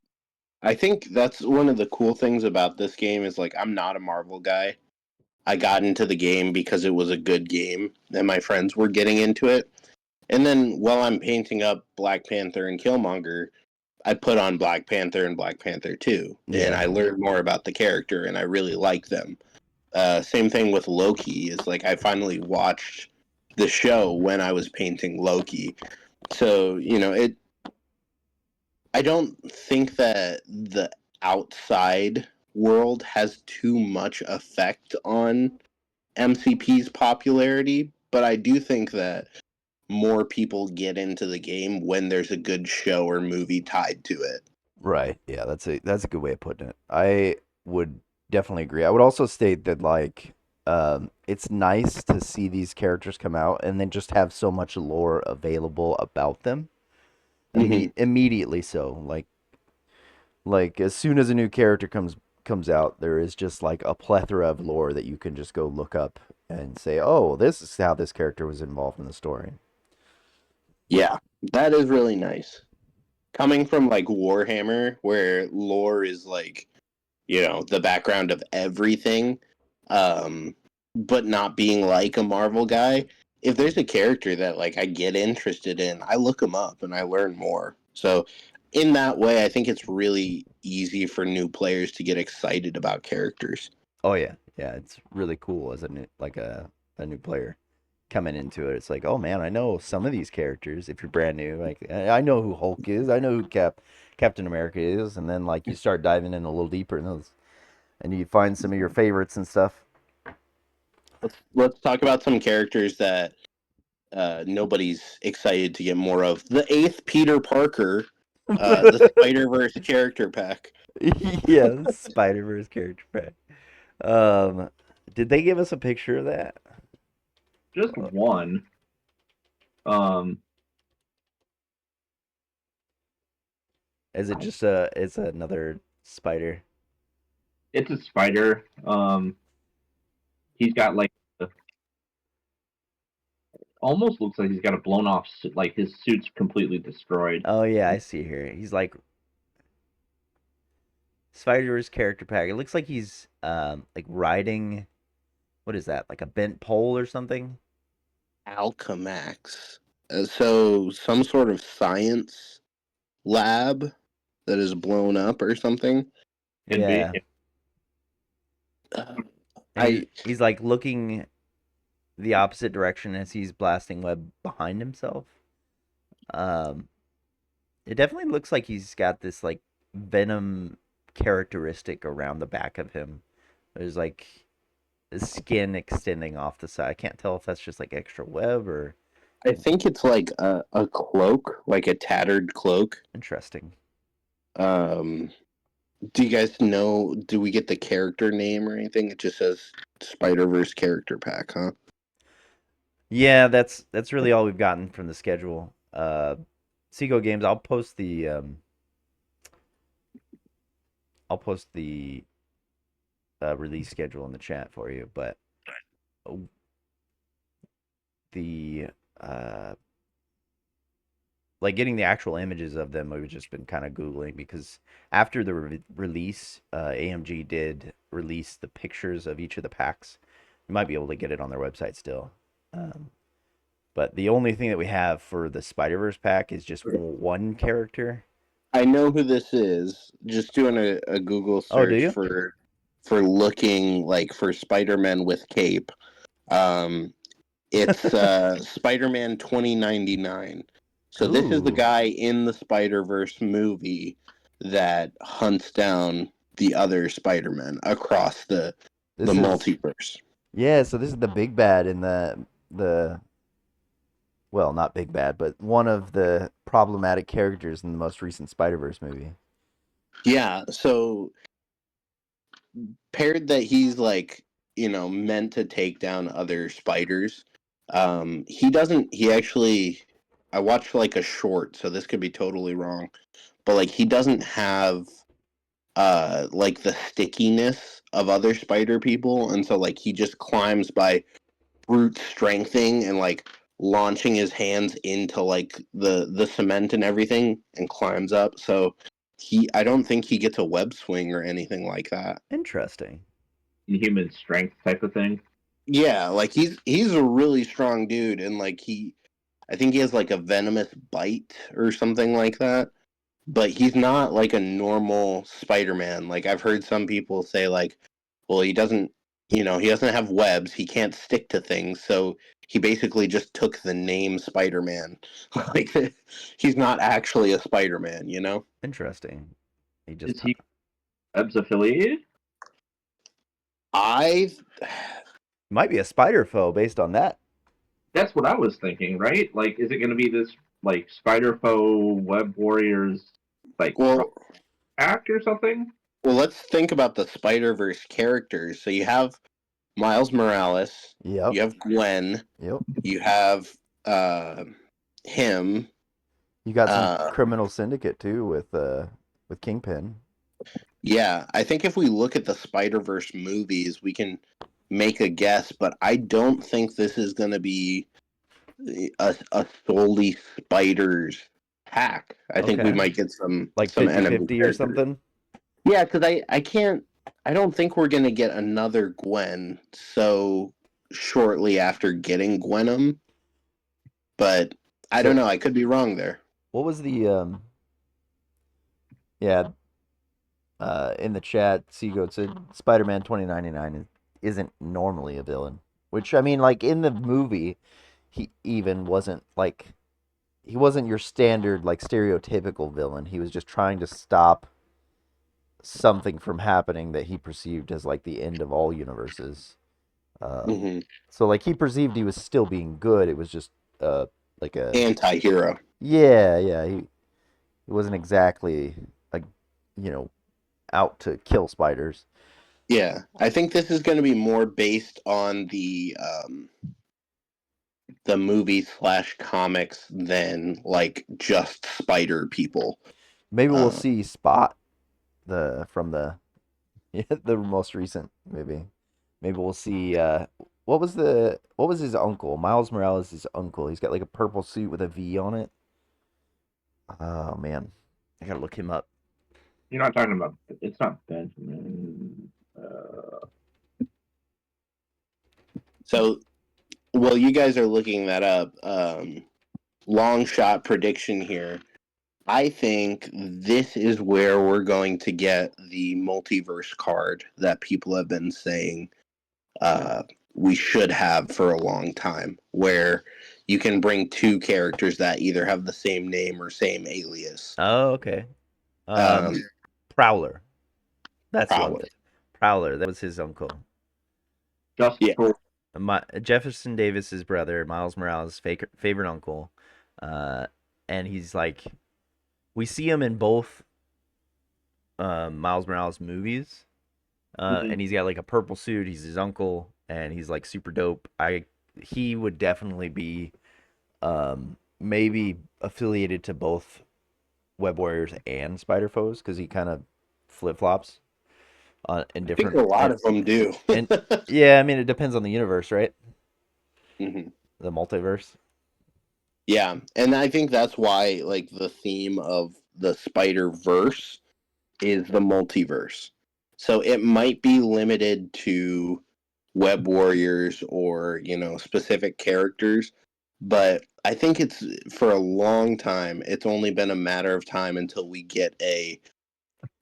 I think that's one of the cool things about this game is like I'm not a Marvel guy, I got into the game because it was a good game and my friends were getting into it. And then while I'm painting up Black Panther and Killmonger, I put on Black Panther and Black Panther 2, and Yeah. I learned more about the character, and I really like them. Same thing with Loki. Is like I finally watched the show when I was painting Loki, so it. I don't think that the outside world has too much effect on MCP's popularity, but I do think that more people get into the game when there's a good show or movie tied to it. Right. Yeah, that's a good way of putting it. I would definitely agree. I would also state that like it's nice to see these characters come out and then just have so much lore available about them. Hmm. Immediately so. Like as soon as a new character comes out, there is just like a plethora of lore that you can just go look up and say, "Oh, this is how this character was involved in the story." Yeah, that is really nice. Coming from like Warhammer, where lore is like, the background of everything, um, but not being like a Marvel guy, if there's a character that like I get interested in, I look them up and I learn more. So in that way, I think it's really easy for new players to get excited about characters. Oh yeah. Yeah, it's really cool as a new player coming into it. It's like, oh man, I know some of these characters. If you're brand new, like I know who Hulk is, I know who Captain America is, and then like you start diving in a little deeper in those, and you find some of your favorites and stuff. Let's talk about some characters that nobody's excited to get more of. The eighth Peter Parker, the Spider Verse character pack. Yeah, Spider Verse character pack. Um, did they give us a picture of that? Just one. Um, Is it just it's another spider? it's a spider. He's got like almost looks like he's got a blown off like his suit's completely destroyed. Oh yeah, I see here. He's like Spider-Verse character pack. It looks like he's like riding what is that? Like a bent pole or something? Alchemax. So some sort of science lab that is blown up or something. Could be. Yeah. Uh, And I he's like looking the opposite direction as he's blasting web behind himself. Um it definitely looks like he's got this like venom characteristic around the back of him. There's like the skin extending off the side. I can't tell if that's just like extra web or I think it's like a cloak, like a tattered cloak. interesting. Um, do you guys know? Do we get the character name or anything? It just says Spider Verse character pack, huh? Yeah, that's really all we've gotten from the schedule. Seago Games, I'll post the release schedule in the chat for you, but uh, the uh like getting the actual images of them, we've just been kind of googling because after the release, AMG did release the pictures of each of the packs. You might be able to get it on their website still. Um, but the only thing that we have for the Spider Verse pack is just one character. I know who this is. Just doing a Google Oh, do search you? for looking like for Spider Man with cape. Um, it's Spider Man 2099. So this is the Ooh, guy in the Spider Verse movie that hunts down the other Spider Man across the this is multiverse. yeah. So this is the big bad in the well, not big bad, but one of the problematic characters in the most recent Spider Verse movie. Yeah, so paired that he's like, meant to take down other spiders. He doesn't he actually I watched like a short, so this could be totally wrong, but like he doesn't have like the stickiness of other spider people, and so like he just climbs by brute strengthing and like launching his hands into like the cement and everything and climbs up. So I don't think he gets a web swing or anything like that. Interesting. inhuman strength type of thing. Yeah, like he's a really strong dude, and like I think he has like a venomous bite or something like that. But he's not like a normal Spider-Man. Like I've heard some people say like, well, he doesn't, he doesn't have webs. He can't stick to things. So he basically just took the name Spider-Man. Like he's not actually a Spider-Man, you know? Interesting. He just Is he Ebs affiliated? I might be a spider foe based on that. That's what I was thinking, right? Like, is it going to be this like Spider Foe Web Warriors like well, act or something? let's think about the Spider-Verse characters. So you have Miles Morales, Yep. you have Gwen, Yep. you have him. You got some Uh, criminal syndicate too with Kingpin. Yeah, I think if we look at the Spider-Verse movies, we can make a guess, but I don't think this is going to be a solely spiders hack. I think we Okay. might get some Like some enemy 50-50 or characters. something. Yeah, because I don't think we're going to get another Gwen so shortly after getting Gwenum, but I don't So know. I could be wrong there. what was the yeah, in the chat, Seagoat said Spider-Man 2099 isn't normally a villain. Which I mean, like in the movie, he even wasn't like he wasn't your standard like stereotypical villain. He was just trying to stop something from happening that he perceived as like the end of all universes. Um, Hmm. so like he perceived he was still being good. It was just like a Anti-hero. yeah. He wasn't exactly like out to kill spiders. Yeah, I think this is going to be more based on the movie slash comics than like just spider people. Maybe we'll Uh, see Spot the from the yeah, the most recent movie. Maybe we'll see what was his uncle? Miles Morales' his uncle. He's got like a purple suit with a V on it. Oh man. I gotta look him up. You're not talking about. It's not Benjamin. so while you guys are looking that up, long shot prediction here. I think this is where we're going to get the multiverse card that people have been saying uh, we should have for a long time, where you can bring two characters that either have the same name or same alias. Oh, okay. Um, Um Prowler. That's who I'm Prowler. thinking. Prowler, that was his uncle. Just Yeah. for Jefferson Davis's brother, Miles Morales' favorite uncle. Uh and he's like we see him in both Miles Morales movies. mhm. And he's got like a purple suit. He's his uncle, and he's like super dope. He would definitely be maybe affiliated to both Web Warriors and Spider Foes because he kind of flip flops in I think different a lot of them do. and yeah, I mean it depends on the universe, right? Hmm. The multiverse. Yeah, and I think that's why like the theme of the Spider Verse is the multiverse. So it might be limited to web warriors or, specific characters, but I think it's for a long time, it's only been a matter of time until we get a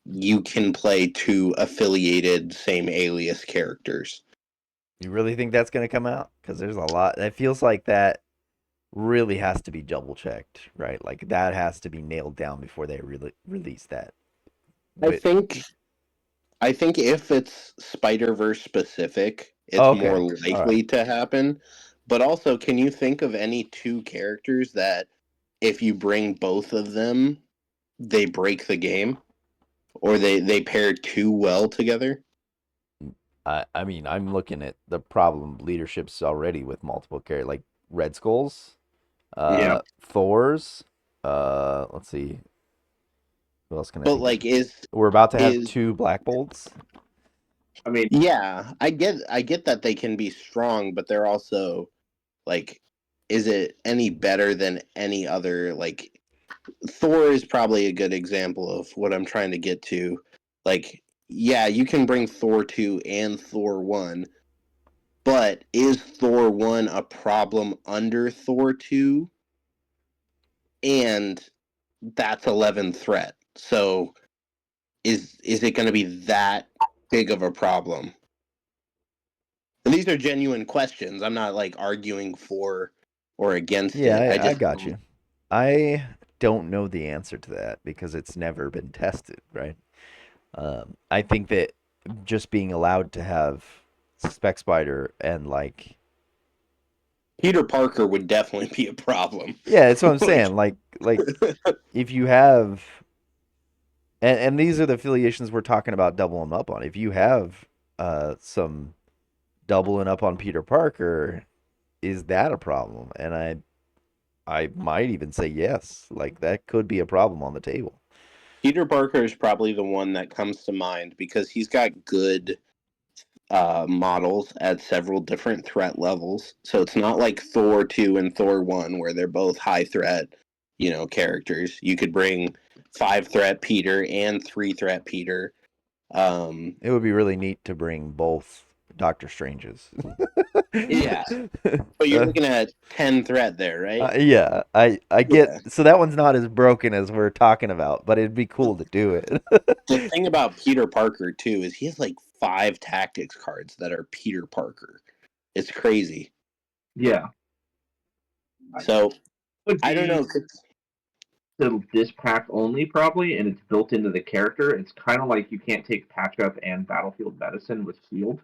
you can play two affiliated same alias characters. You really think that's gonna come out? Because there's a lot. It feels like that really has to be double checked, right? Like that has to be nailed down before they really release that. I With think I think if it's Spider-Verse specific, it's more okay, all right. likely to happen. But also, can you think of any two characters that if you bring both of them, they break the game or they pair too well together? I mean, I'm looking at the problem leaderships already with multiple characters, like Red Skull's, Yeah, Thor's. Let's see, who else can I But think of? like We're about to have is two Black Bolts. I mean, yeah, I get that they can be strong, but they're also like is it any better than any other like Thor is probably a good example of what I'm trying to get to. Like yeah, you can bring Thor 2 and Thor 1, but is Thor 1 a problem under Thor 2? And that's 11 threat. So is it going to be that big of a problem? And these are genuine questions. I'm not like arguing for or against Yeah, it. I I just got you. I don't know the answer to that because it's never been tested, right? I think that just being allowed to have Spec Spider and like, Peter Parker would definitely be a problem. yeah, that's what I'm Like, saying. Like if you have, and these are the affiliations we're talking about doubling up on. If you have some doubling up on Peter Parker, is that a problem? And I might even say yes. Like that could be a problem on the table. Peter Parker is probably the one that comes to mind because he's got good models at several different threat levels. So it's not like Thor 2 and Thor 1 where they're both high threat, characters. You could bring 5 threat Peter and 3 threat Peter. Um, It would be really neat to bring both Doctor Stranges. yeah, but you're uh, looking at 10 threat there, right? yeah, I get Yeah. so that one's not as broken as we're talking about, but it'd be cool to do it. The thing about Peter Parker too is he has like 5 tactics cards that are Peter Parker. It's crazy. Yeah. So Would I don't know. be this pack only probably, and it's built into the character. It's kind of like you can't take patch up and battlefield medicine with shield,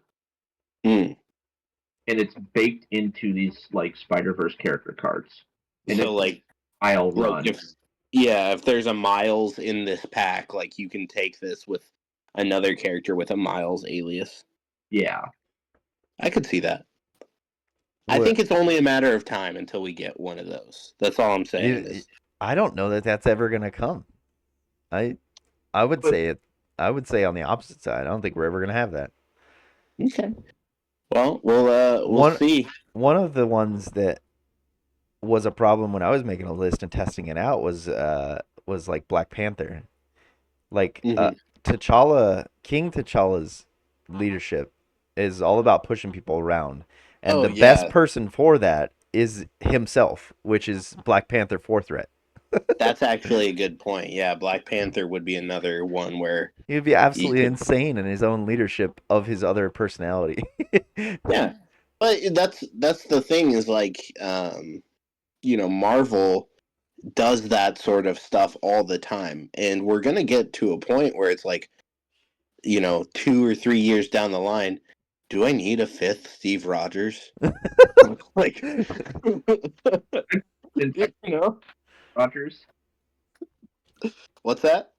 Hmm. and it's baked into these like Spider Verse character cards, and So it's like I'll like run. if there's a Miles in this pack, like you can take this with another character with a Miles alias. Yeah, I could see that. I What think it's only a matter of time until we get one of those. That's all I'm saying you, is I don't know that that's ever gonna come. I I would but say it. I would say on the opposite side. I don't think we're ever gonna have that. okay. Well, we'll One see. one of the ones that was a problem when I was making a list and testing it out was like Black Panther. Like Hmm. T'Challa, King T'Challa's leadership is all about pushing people around, and Oh the best yeah, person for that is himself, which is Black Panther 4 threat. that's actually a good point. Yeah, Black Panther would be another one where He would be you absolutely could. insane in his own leadership of his other personality. Yeah, but that's the thing is like Marvel does that sort of stuff all the time, and we're gonna get to a point where it's like 2 or 3 years down the line, do I need a fifth Steve Rogers? Like, and you know, Rogers. what's that?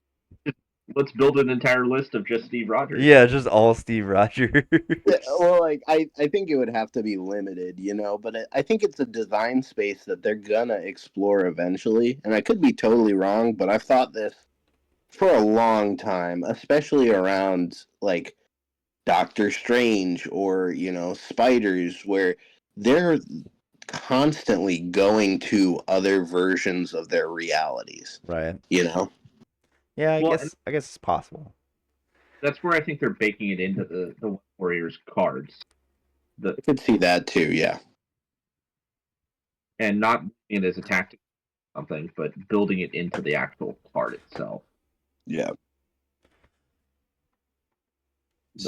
Let's build an entire list of just Steve Rogers. Yeah, just all Steve Rogers. Yeah, well, like I think it would have to be limited, but I think it's a design space that they're gonna explore eventually. And I could be totally wrong, but I've thought this for a long time, especially around like Doctor Strange or spiders, where they're constantly going to other versions of their realities. Right. You know, Yeah, Well, and I guess it's possible. that's where I think they're baking it into the Warriors cards. The I could see that too. Yeah, and not it as a tactic or something, but building it into the actual card itself. yeah.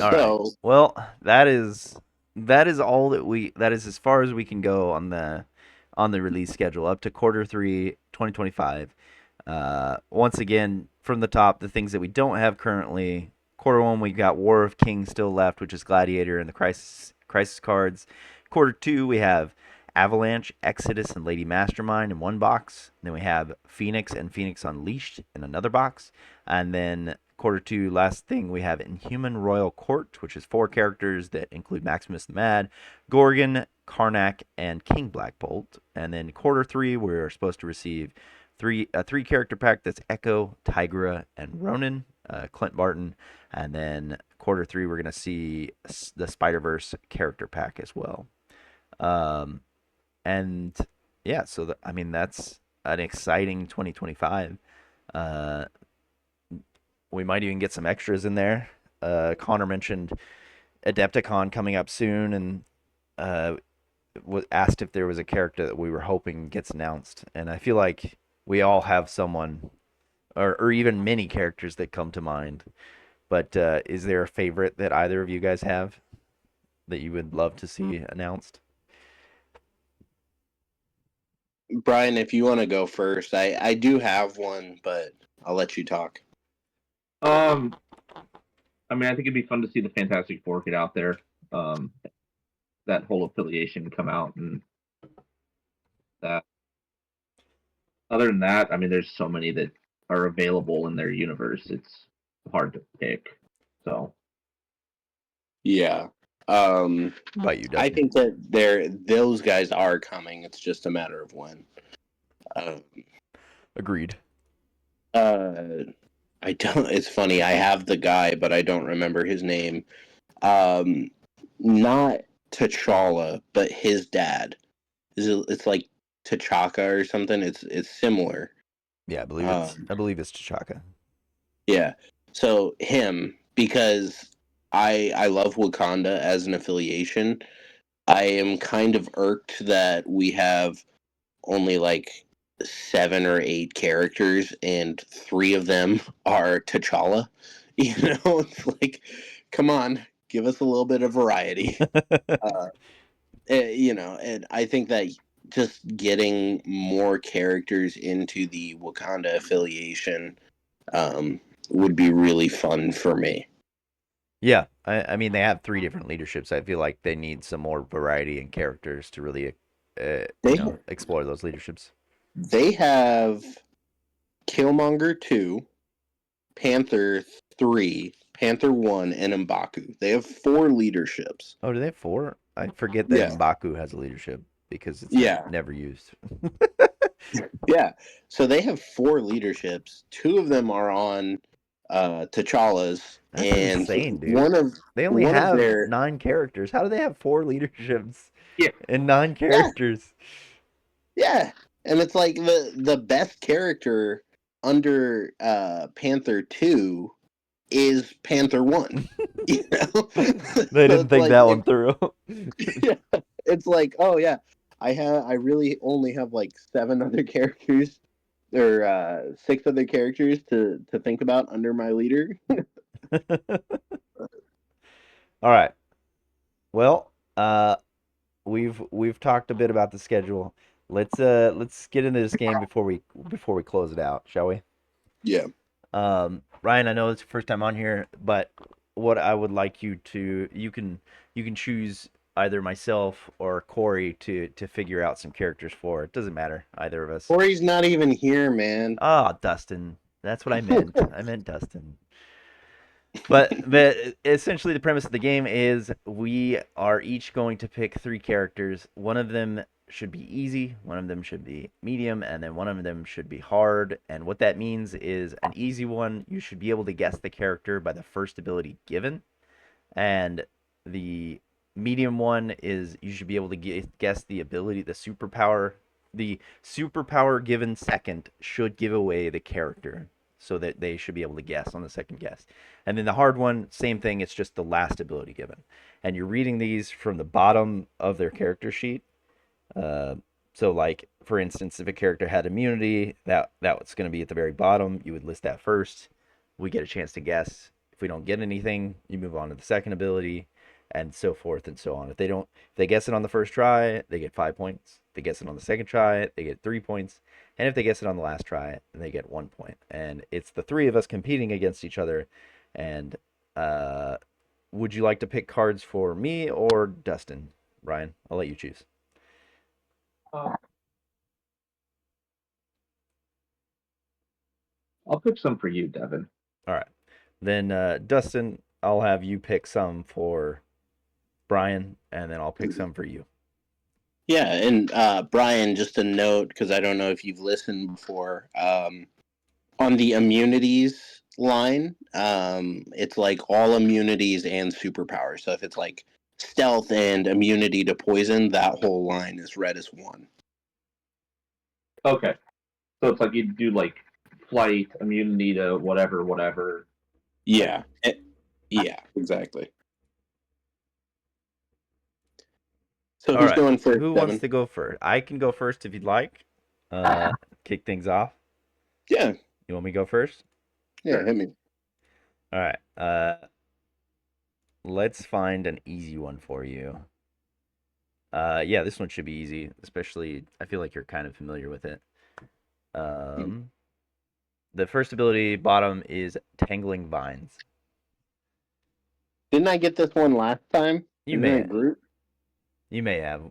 All right. So Well, that is all that is as far as we can go on the release schedule up to quarter three 2025. Once again, from the top, the things that we don't have currently. Quarter one, we got War of Kings still left, which is Gladiator and the Crisis cards. Quarter two, we have Avalanche, Exodus, and Lady Mastermind in one box. Then we have Phoenix and Phoenix Unleashed in another box. And then quarter two, last thing, we have Inhuman Royal Court, which is 4 characters that include Maximus the Mad, Gorgon, Karnak, and King Black Bolt. And then quarter three, we're supposed to receive a 3 character pack that's Echo, Tigra, and Ronan, Clint Barton. And then quarter three, we're going to see the Spider Verse character pack as well. Um, and yeah, so I mean that's an exciting 2025. Uh, we might even get some extras in there. Connor mentioned Adepticon coming up soon, and was asked if there was a character that we were hoping gets announced. And I feel like we all have someone, or even many characters that come to mind. But is there a favorite that either of you guys have that you would love to see announced? Brian, if you want to go first, I do have one, but I'll let you talk. I mean, I think it'd be fun to see the Fantastic Four get out there. That whole affiliation come out and that. Other than that, I mean, there's so many that are available in their universe. It's hard to pick. So Yeah. How about you, I Dustin? think that those guys are coming. It's just a matter of when. Uh, Agreed. I don't. It's funny. I have the guy, but I don't remember his name. Not T'Challa, but his dad. It's like T'Chaka or something. It's similar. Yeah, Um, I believe it's T'Chaka. yeah. So him, because I love Wakanda as an affiliation. I am kind of irked that we have only like 7 or 8 characters, and 3 of them are T'Challa. It's like, come on, give us a little bit of variety. Uh, and I think that just getting more characters into the Wakanda affiliation um, would be really fun for me. Yeah, I mean they have 3 different leaderships. I feel like they need some more variety in characters to really, They explore those leaderships. they have Killmonger 2, Panther 3, Panther 1, and M'Baku. They have 4 leaderships. Oh, do they have 4? I forget that Yeah. M'Baku has a leadership because it's Yeah. never used. Yeah. So they have 4 leaderships. 2 of them are on T'Challa's, That's and insane, dude. one of They only one of have their 9 characters. How do they have 4 leaderships yeah, and 9 characters? yeah, and it's like the best character under Panther 2 is Panther 1. You know? They So didn't it's think like that if one through. yeah, it's like, oh yeah, I really only have like 7 other characters or 6 other characters to think about under my leader. All right. Well, we've talked a bit about the schedule. Let's get into this game before we close it out, shall we? Yeah. Ryan, I know it's your first time on here, but what I would like you can choose either myself or Corey to figure out some characters for. It doesn't matter, either of us. Corey's not even here, man. Ah, Dustin. That's what I meant. I meant Dustin. But essentially the premise of the game is we are each going to pick 3 characters. One of them should be easy, one of them should be medium, and then one of them should be hard. And what that means is an easy one, you should be able to guess the character by the first ability given. And the medium one is you should be able to guess the ability, the superpower. The superpower given second should give away the character so that they should be able to guess on the second guess. And then the hard one, same thing, it's just the last ability given. And you're reading these from the bottom of their character sheet. Uh, so, like, for instance, if a character had immunity, that was going to be at the very bottom. You would list that first. We get a chance to guess. If we don't get anything, you move on to the second ability, and so forth and so on. If they guess it on the first try, they get 5 points. If they guess it on the second try, they get 3 points. And if they guess it on the last try, they get 1 point. And it's the 3 of us competing against each other. And would you like to pick cards for me or Dustin? Ryan, I'll let you choose. uh, I'll pick some for you, Devin. All right. Then, Dustin, I'll have you pick some for Brian, and then I'll pick some for you. Yeah, and Brian, just a note because I don't know if you've listened before. On the immunities line, it's like all immunities and superpowers. So if it's like stealth and immunity to poison, that whole line is read as 1. Okay, so it's like you do like flight, immunity to whatever, whatever. Yeah. Yeah, exactly. So All who's right. going first, Who wants Devin? to go first? I can go first if you'd like. Uh, Kick things off. Yeah, You want me to go first? yeah, Sure. hit me. All right. Let's find an easy one for you. Yeah, this one should be easy, especially I feel like you're kind of familiar with it. Um, the first ability bottom is Tangling Vines. Didn't I get this one last time? You Isn't may it Groot? you may have.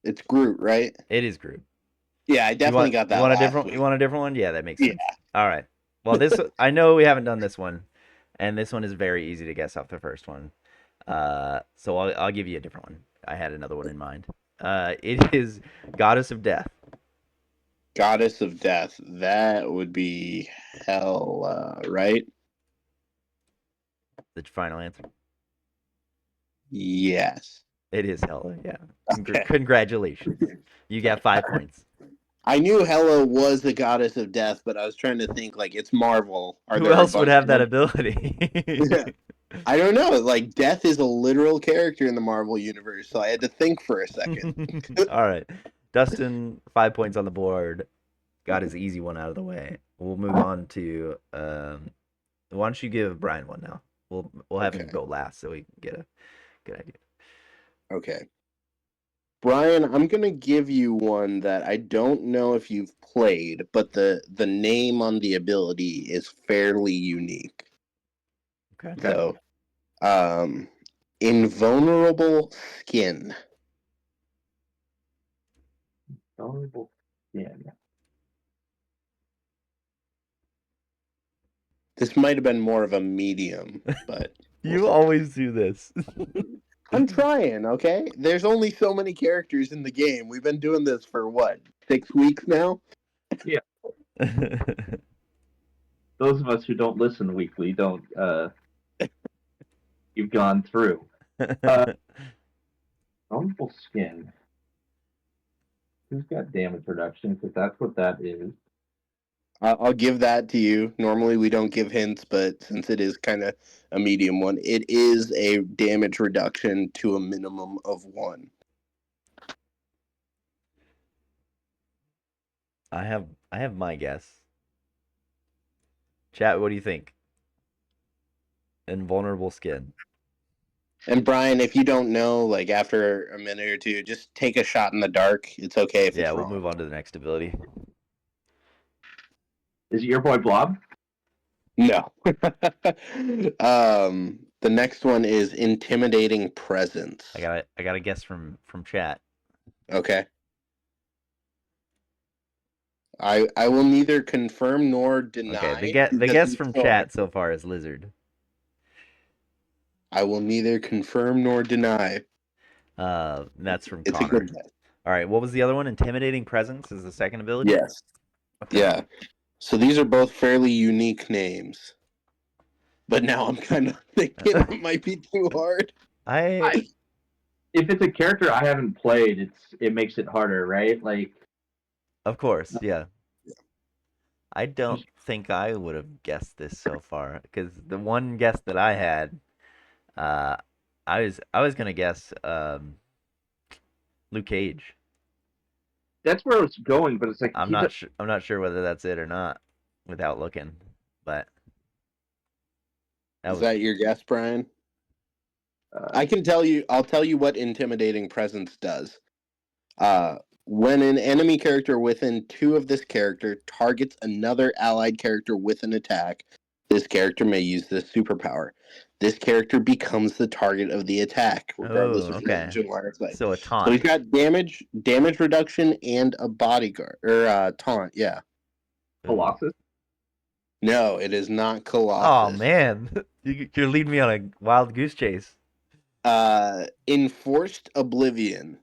It's Groot, right? It is Groot. Yeah, I definitely got You that want a last different you week. want a different one? Yeah, that makes Yeah. sense. All right. Well, this I know we haven't done this one, and this one is very easy to guess off the first one. So I'll give you a different one. I had another one in mind. It is Goddess of Death. Goddess of Death. That would be Hela, right? The final answer. Yes. It is Hella. Yeah. Okay. Congratulations. You got 5 points. I knew Hela was the goddess of death, but I was trying to think like it's Marvel. Are Who there a else would bunch have of that them? Yeah. ability? I don't know. Like death is a literal character in the Marvel universe, so I had to think for a second. All right. Dustin, 5 points on the board. Got his easy one out of the way. We'll move on to why don't you give Brian one now? We'll have him Okay. go last so we can get a good idea. Okay. Brian, I'm gonna give you one that I don't know if you've played, but the name on the ability is fairly unique. Okay. Okay. So, um, invulnerable skin. Vulnerable skin. This might have been more of a medium, but we'll You see. always do this. I'm trying, okay? There's only so many characters in the game. We've been doing this for what, 6 weeks now? Yeah. Those of us who don't listen weekly don't. You've gone through. Uh, vulnerable skin. Who's got damage reduction? Because that's what that is. I'll give that to you. Normally we don't give hints, but since it is kind of a medium one, it is a damage reduction to a minimum of 1. I have my guess. Chat, what do you think? Invulnerable skin. And Brian, if you don't know, like after a minute or two, just take a shot in the dark. It's okay if Yeah, it's we'll wrong. move on to the next ability. Is it your boy Blob? No. The next one is intimidating presence. I got a guess from chat. Okay. I will neither confirm nor Okay, deny the because guess it's from so hard. chat so far is lizard. I will neither confirm nor deny. That's from It's a Connor. good guess. All right, what was the other one? Intimidating presence is the second ability. Yes. Okay. Yeah. So these are both fairly unique names. But now I'm kind of thinking it might be too hard. I I, if it's a character I haven't played, it makes it harder, right? Like of course, yeah. I don't just think I would have guessed this so far because the one guess that I had, uh, I was gonna guess Luke Cage. that's where it's going, but it's like I'm not sure whether that's it or not without looking, but that Is was that your guess, Brian? uh, I can tell you, I'll tell you what intimidating presence does. Uh, when an enemy character within 2 of this character targets another allied character with an attack, this character may use this superpower. This character becomes the target of the attack, regardless oh of okay. range and line of sight. So a So he's taunt. got damage reduction, and a bodyguard or taunt. Yeah. Ooh. Colossus. No, it is not Oh Colossus. man, you're leading me on a wild goose chase. Enforced Oblivion.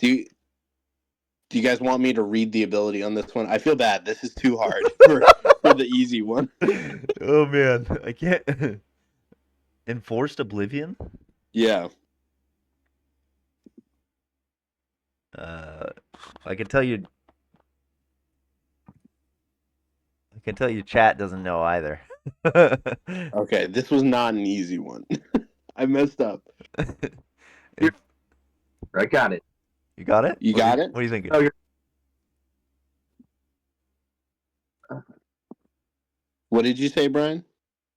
Do you, do you guys want me to read the ability on this one? I feel bad. This is too hard for the easy one. Oh man, I can't. Enforced oblivion. Yeah. Uh, I can tell you. I can tell you, chat doesn't know either. Okay, this was not an easy one. I messed up. If I got it. you got it? You got it? What are you thinking? Oh, What did you say, Brian?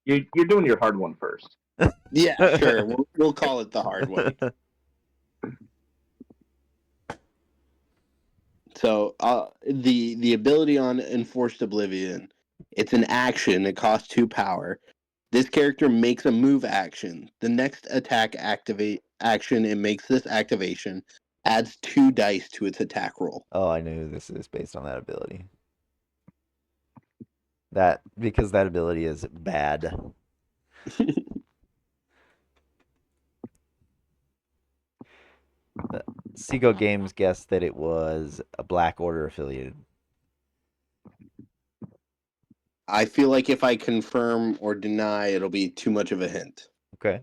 you're doing your hard one first. Yeah, sure. We'll call it the hard one. So, the ability on Enforced Oblivion, it's an action. It costs 2 power. This character makes a move action. The next attack activate action it makes this activation adds 2 dice to its attack roll. Oh, I knew this is based on that ability. That because that ability is bad. Seago Games guessed that it was a Black Order affiliated. I feel like if I confirm or deny, it'll be too much of a hint. Okay.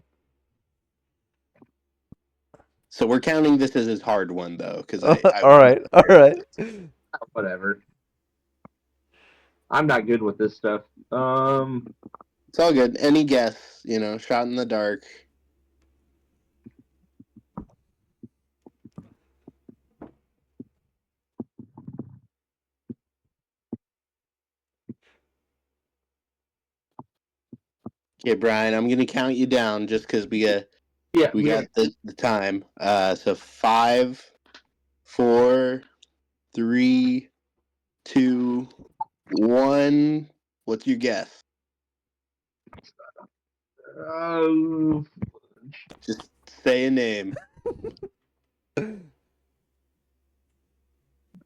So we're counting this as his hard one, though, because I All right. All right. Whatever. I'm not good with this stuff. It's all good. Any guess, shot in the dark. Okay, Brian, I'm gonna count you down just because we yeah, got the time. So 5, 4, 3, 2, 1. What's your guess? Uh, Just say a name. we're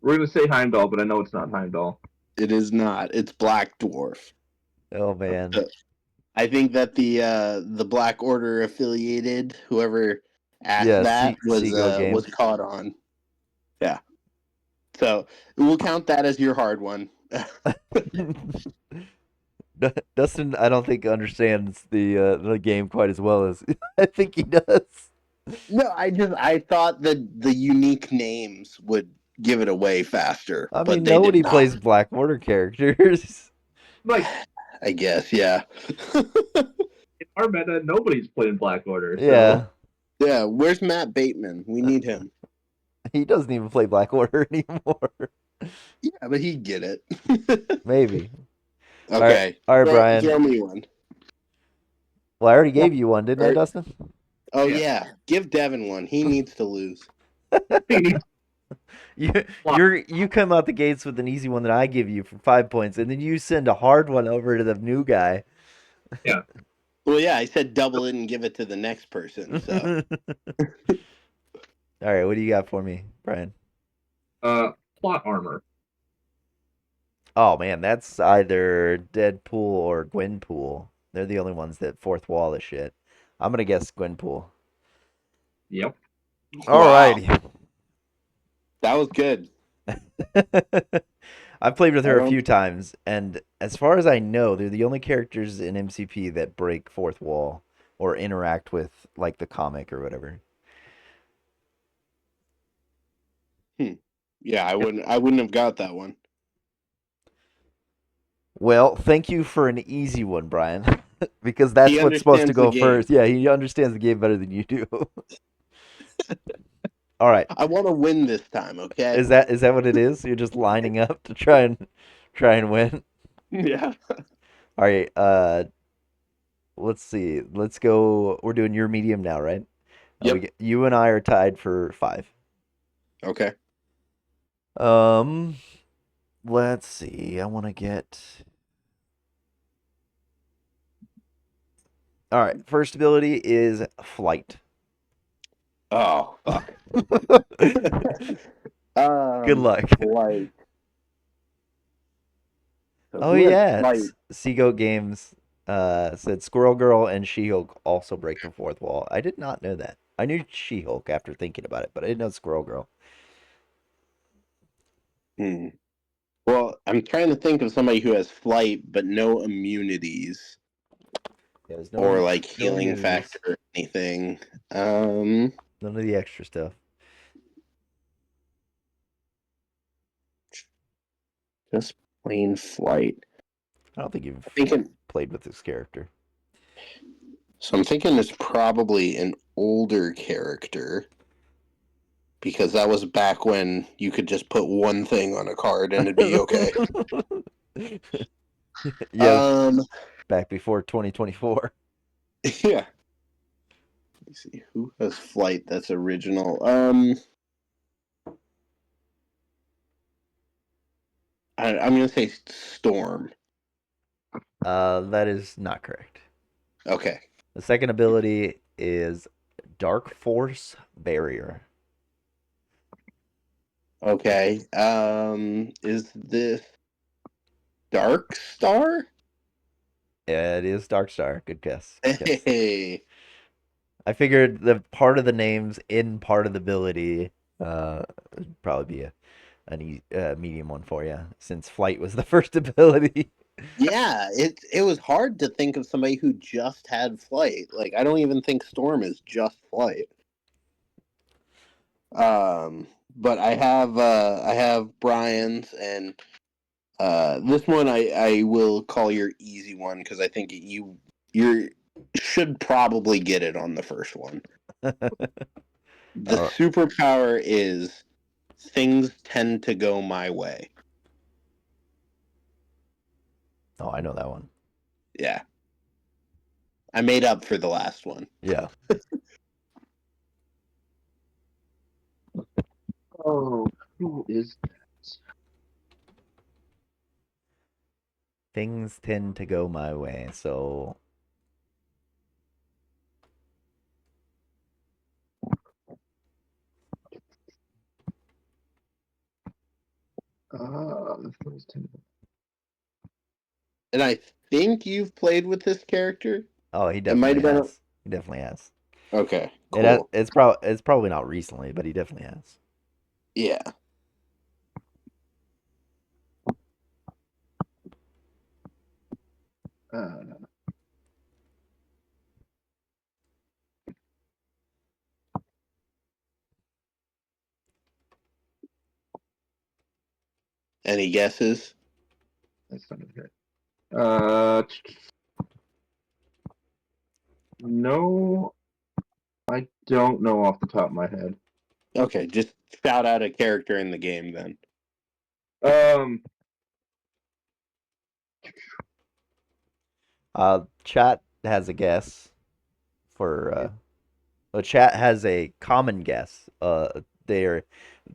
gonna say Heimdall, but I know it's not Heimdall. It is not. It's Black Dwarf. Oh man. I think that the Black Order affiliated, whoever asked Yeah, that Seago was Games. caught on. Yeah. So we'll count that as your hard one. Dustin, I don't think understands the game quite as well as I think he does. No, I thought that the unique names would give it away faster, I but mean, they did nobody not. plays Black Order characters. Like I guess, yeah. in our meta, nobody's playing Black Order, Yeah, so Yeah, where's Matt Bateman? We need him. he doesn't even play Black Order anymore. Yeah, but he'd get it. Maybe. Okay, All right, throw Brian. me one. Well, I already gave you one, didn't I, Or- Dustin? Oh Yeah. yeah, give Devin one. He needs to lose. he needs You you come out the gates with an easy one that I give you for 5 points, and then you send a hard one over to the new guy. yeah. Well, yeah, I said double it and give it to the next person. So All right, what do you got for me, Brian? Plot armor. Oh man, that's either Deadpool or Gwenpool. They're the only ones that fourth wall this shit. I'm gonna guess Gwenpool. Yep. All wow, righty. that was good. I've played with I her a don't. few times, and as far as I know, they're the only characters in MCP that break fourth wall or interact with like the comic or whatever. Yeah, I wouldn't have got that one. Well, thank you for an easy one, Brian, because He that's what's supposed to understands the go game. first. Yeah, he understands the game better than you do. All right. I want to win this time, okay? Is that what it is? You're just lining up to try and win. Yeah. All right. Let's see. Let's go. We're doing your medium now, right? Yep. You and I are tied for 5. Okay. Um, let's see. I want to get. All right. First ability is flight. Oh fuck. Good luck. Like. So Oh who has yeah, flight? Seagoat Games said Squirrel Girl and She-Hulk also break the fourth wall. I did not know that. I knew She-Hulk after thinking about it, but I didn't know Squirrel Girl. Hmm. Well, I'm trying to think of somebody who has flight but no immunities Yeah, there's or like no healing immunities, factor or anything. Um, none of the extra stuff. just plain flight. I don't think you've Thinking, played with this character. so I'm thinking it's probably an older character because that was back when you could just put one thing on a card and it'd be okay. Yes, Um, back before 2024. yeah. Let me see who has flight that's original. I'm gonna say Storm. That is not correct. Okay. The second ability is Dark Force Barrier. Okay. Is this Dark Star? Yeah, it is Dark Star. Good guess. Good guess. Hey. I figured the part of the names in part of the ability would probably be a medium one for you, since flight was the first ability. Yeah, it was hard to think of somebody who just had flight. Like I don't even think Storm is just flight. But I have Brian's and this one I will call your easy one because I think you should probably get it on the first one. The Oh, superpower is things tend to go my way. oh, I know that one. Yeah. I made up for the last one. Yeah. Oh, who is that? Things tend to go my way. So, Who is that? And I think you've played with this character. oh, he It might definitely have been has. He definitely has. okay, cool. It's probably not recently, but he definitely has. Yeah. Uh, Any guesses? that's not good. No, I don't know off the top of my head. Okay, just shout out a character in the game then. Um, Chat has a guess for well, chat has a common guess. They're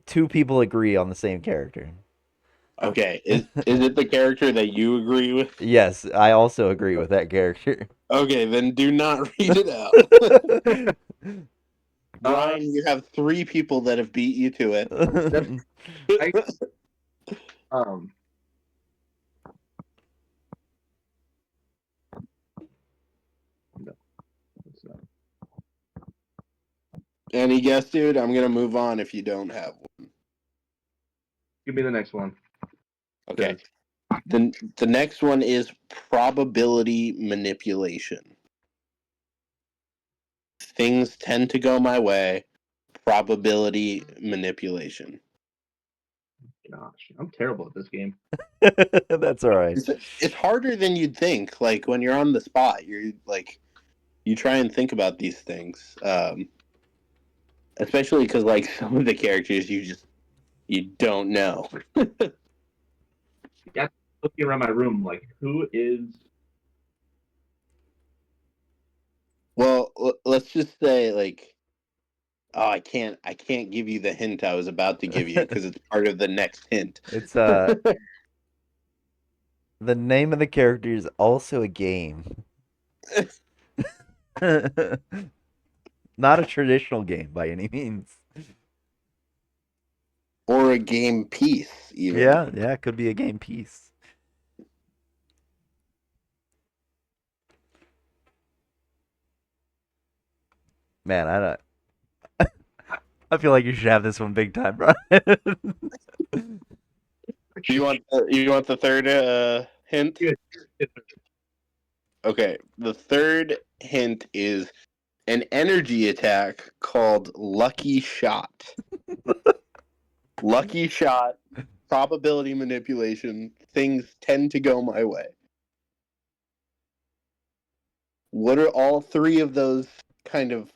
two people agree on the same character. Okay, is it the character that you agree with? Yes, I also agree with that character. Okay, then do not read it out. uh, Brian, you have 3 people that have beat you to that's it. I um. No, it's not. Any guess, dude? I'm gonna move on if you don't have one. Give me the next one. Okay. The next one is probability manipulation. Things tend to go my way. Probability manipulation. Gosh, I'm terrible at this game. That's all right. It's harder than you'd think. Like when you're on the spot, you're like you try and think about these things, especially because like some of the characters you don't know. Yeah, looking around my room, like who is? Well, let's just say like oh, I can't give you the hint I was about to give you because it's part of the next hint. It's the name of the character is also a game. Not a traditional game by any means. Or a game piece even. Yeah, yeah, it could be a game piece. Man, I don't. I feel like you should have this one big time, Brian. Do you want the third hint? Okay, the third hint is an energy attack called Lucky Shot. Lucky Shot, probability manipulation, things tend to go my way. what are all three of those kind of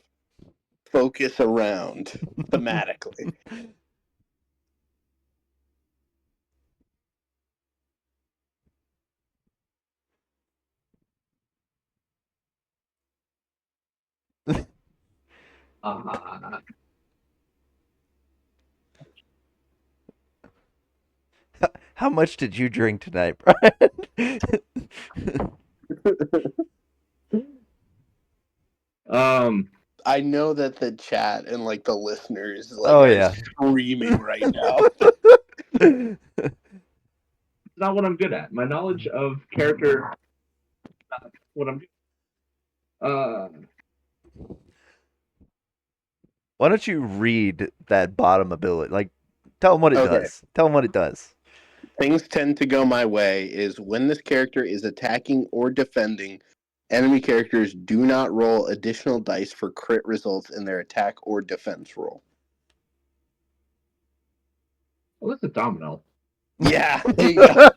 focus around thematically? Uh, How much did you drink tonight, Brian? um, I know that the chat and like the listeners like Oh are yeah. screaming right now. it's not what I'm good at. My knowledge of character, not what I'm good. Why don't you read that bottom ability? Like, tell them what it Okay. does. Tell them what it does. Things tend to go my way is when this character is attacking or defending, enemy characters do not roll additional dice for crit results in their attack or defense roll. Well, it's a domino. Yeah, there you go.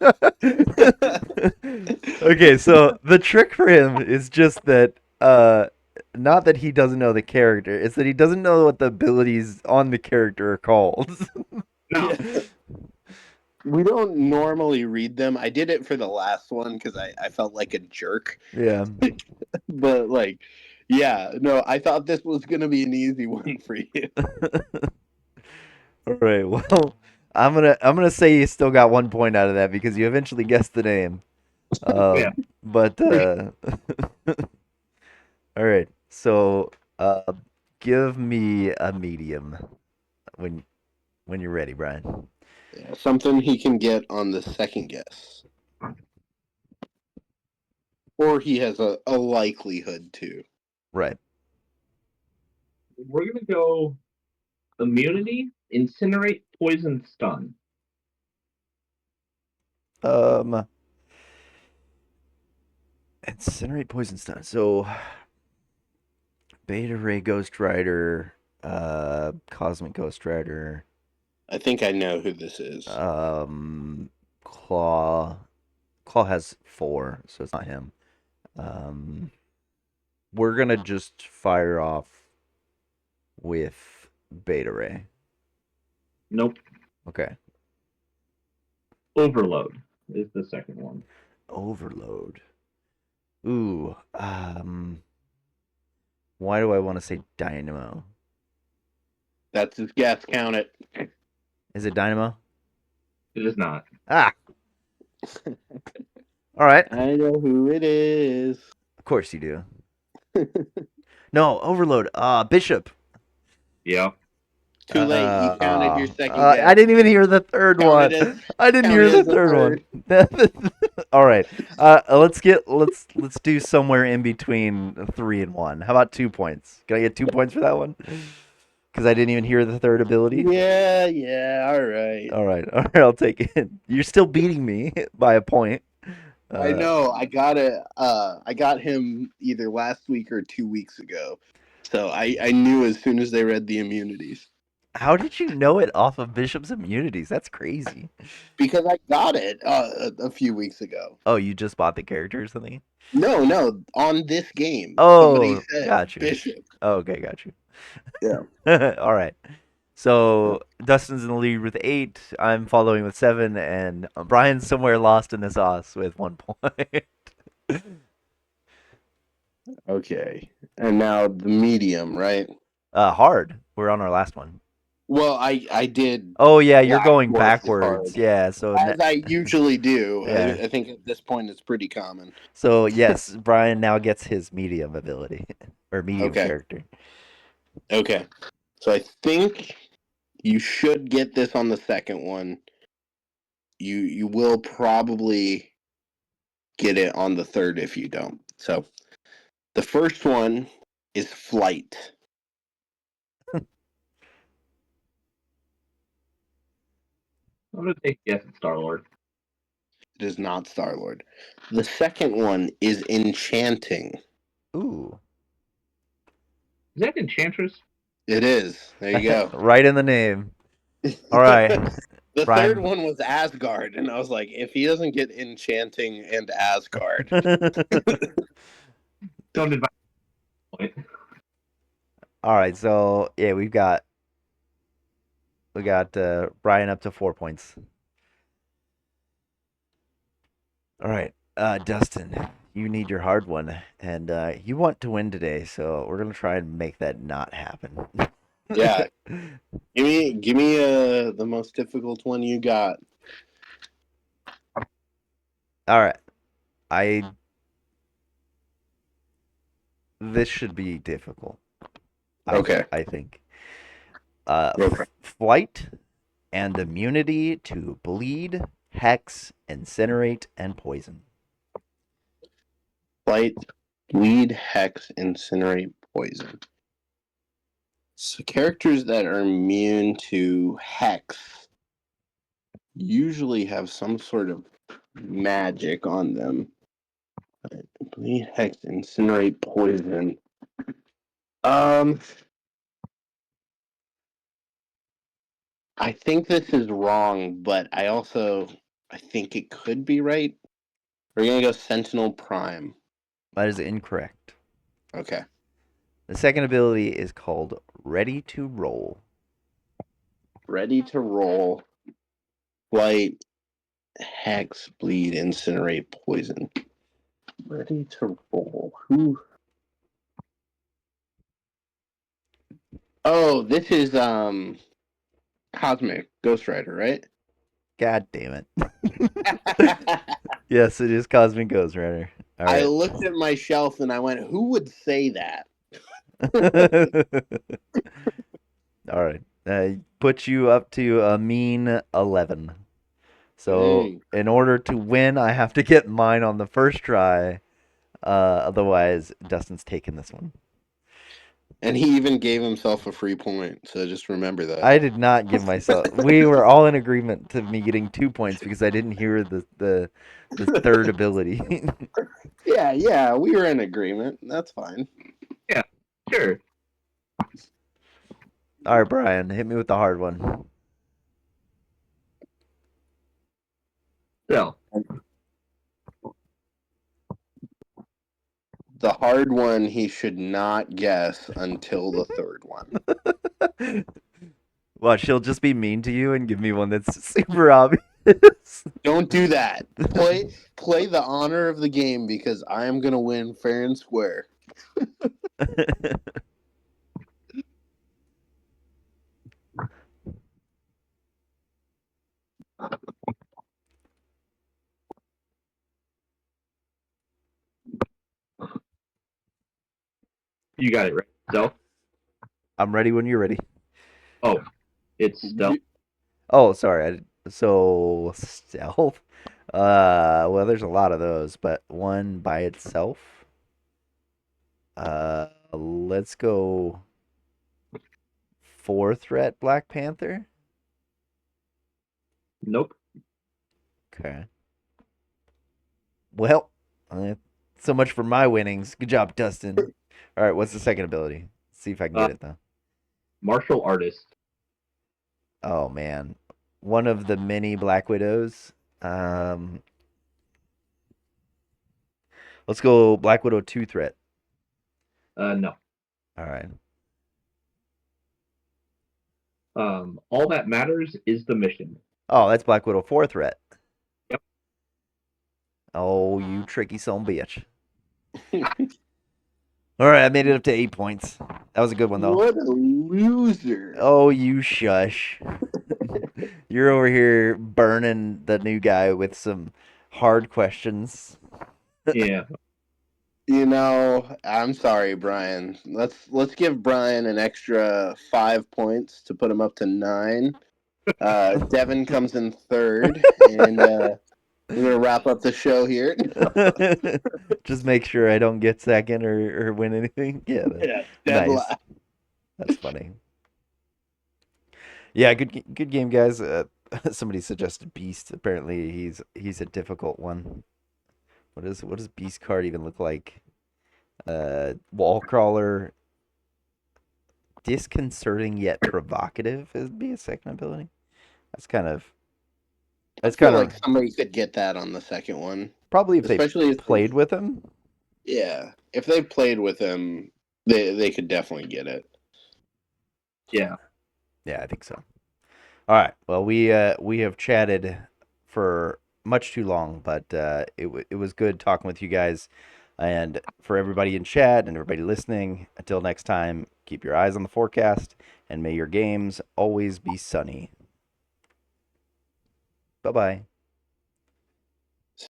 Okay, so the trick for him is just that not that he doesn't know the character, it's that he doesn't know what the abilities on the character are called. No, Yeah. We don't normally read them. I did it for the last one because I felt like a jerk. Yeah. But like, yeah, no, I thought this was gonna be an easy one for you. All right. Well, I'm gonna say you still got 1 point out of that because you eventually guessed the name. yeah. But all right. So give me a medium when when you're ready, Brian. Yeah, something he can get on the second guess. Or he has a likelihood to. Right. We're gonna go immunity, incinerate, poison, stun. Um, incinerate, poison, stun. So Beta Ray, Ghost Rider, Cosmic Ghost Rider, I think I know who this is. Claw. Claw has 4, so it's not him. Um, we're gonna just fire off with Beta Ray. Nope. Okay. Overload is the second one. Overload. Ooh. Why do I want to say Dynamo? That's his guess, count it. Is it Dynamo? It is not. Ah. All right. I know who it is. Of course you do. No, Overload. Bishop. Yeah. Too late. You counted your second I guess. didn't even hear the third Count one. it as I didn't count hear it the as a third one. All right. Let's do somewhere in between 3 and 1. How about 2 points? Can I get 2 points for that one? Because I didn't even hear the third ability. Yeah, all right. All right. All right. I'll take it. You're still beating me by a point. I know. I got it. I got him either last week or 2 weeks ago. So I knew as soon as they read the immunities. How did you know it off of Bishop's immunities? That's crazy. Because I got it a few weeks ago. Oh, you just bought the character or something? No, on this game. Somebody Oh, said got you. Bishop. Oh, okay, got you. Yeah. All right. So Dustin's in the lead with 8. I'm following with 7, and Brian's somewhere lost in the sauce with 1 point. Okay. And now the medium, right? Hard. We're on our last one. Well, I did Oh yeah, you're last going one is backwards. hard. Yeah. So As I usually do. yeah. I think at this point it's pretty common. So yes, Brian now gets his medium ability or medium Okay. character. Okay. So I think you should get this on the second one. You will probably get it on the third if you don't. So the first one is flight. I'm gonna take a guess at Star Lord. It is not Star Lord. The second one is enchanting. Ooh. Is that Enchantress? It is. There you go. Right in the name. All right. The third Brian. one was Asgard, and I was like, if he doesn't get enchanting and Asgard, Don't advise point. All right, so yeah, we got Brian up to 4 points. All right, Dustin, you need your hard one, and you want to win today, so we're gonna try and make that not happen. Yeah, give me the most difficult one you got. All right, I this should be difficult. I Okay. I think. Okay. Flight and immunity to bleed, hex, incinerate, and poison. Light, bleed, hex, incinerate, poison. So characters that are immune to hex usually have some sort of magic on them. Bleed, hex, incinerate, poison. Um, I think this is wrong, but I think it could be right. We're gonna go Sentinel Prime. That is incorrect. Okay. The second ability is called Ready to Roll. Ready to roll. Light, hex, bleed, incinerate, poison. Ready to roll. Who? Oh, this is Cosmic Ghost Rider, right? God damn it. Yes, it is Cosmic Ghost Rider. All I right. looked at my shelf and I went, "Who would say that?" All right. Put you up to a mean 11. So, Dang. in order to win, I have to get mine on the first try. Otherwise, Dustin's taking this one. And he even gave himself a free point, so just remember that. I did not give myself. We were all in agreement to me getting 2 points because I didn't hear the third ability. Yeah, we were in agreement. That's fine. Yeah, sure. All right, Brian, hit me with the hard one. So, The hard one he should not guess until the third one. Well, she'll just be mean to you and give me one that's super obvious. Don't do that. Play the honor of the game because I am gonna win fair and square. you got it right. Stealth. I'm ready when you're ready. Oh, it's stealth. Oh, sorry. So stealth. Well, there's a lot of those, but one by itself. Let's go 4 threat Black Panther. Nope. Okay. Well, so much for my winnings. Good job, Dustin. All right, what's the second ability? See if I can get it though. Martial artist. Oh man, one of the many Black Widows. Um, let's go Black Widow 2 threat. No. All right. All that matters is the mission. Oh, that's Black Widow 4 threat. Yep. Oh, you tricky son bitch. All right, I made it up to 8 points. That was a good one though. What a loser. Oh, you shush. You're over here burning the new guy with some hard questions. Yeah. You know, I'm sorry, Brian. Let's give Brian an extra 5 points to put him up to 9. Devin comes in third, and we're gonna wrap up the show here. Just make sure I don't get second or win anything. Yeah, Yeah, dead nice. last. That's funny. Yeah, good game, guys. Somebody suggested Beast. Apparently, he's a difficult one. What does Beast card even look like? Wall crawler, disconcerting yet provocative would be a second ability. That's kind of I that's feel kind like of somebody could get that on the second one, probably if they especially if played with him. yeah. if they played with him, they could definitely get it. Yeah. Yeah, I think so. All right. Well, we have chatted for much too long, but it was good talking with you guys. And for everybody in chat and everybody listening, until next time, keep your eyes on the forecast and may your games always be sunny. Bye bye.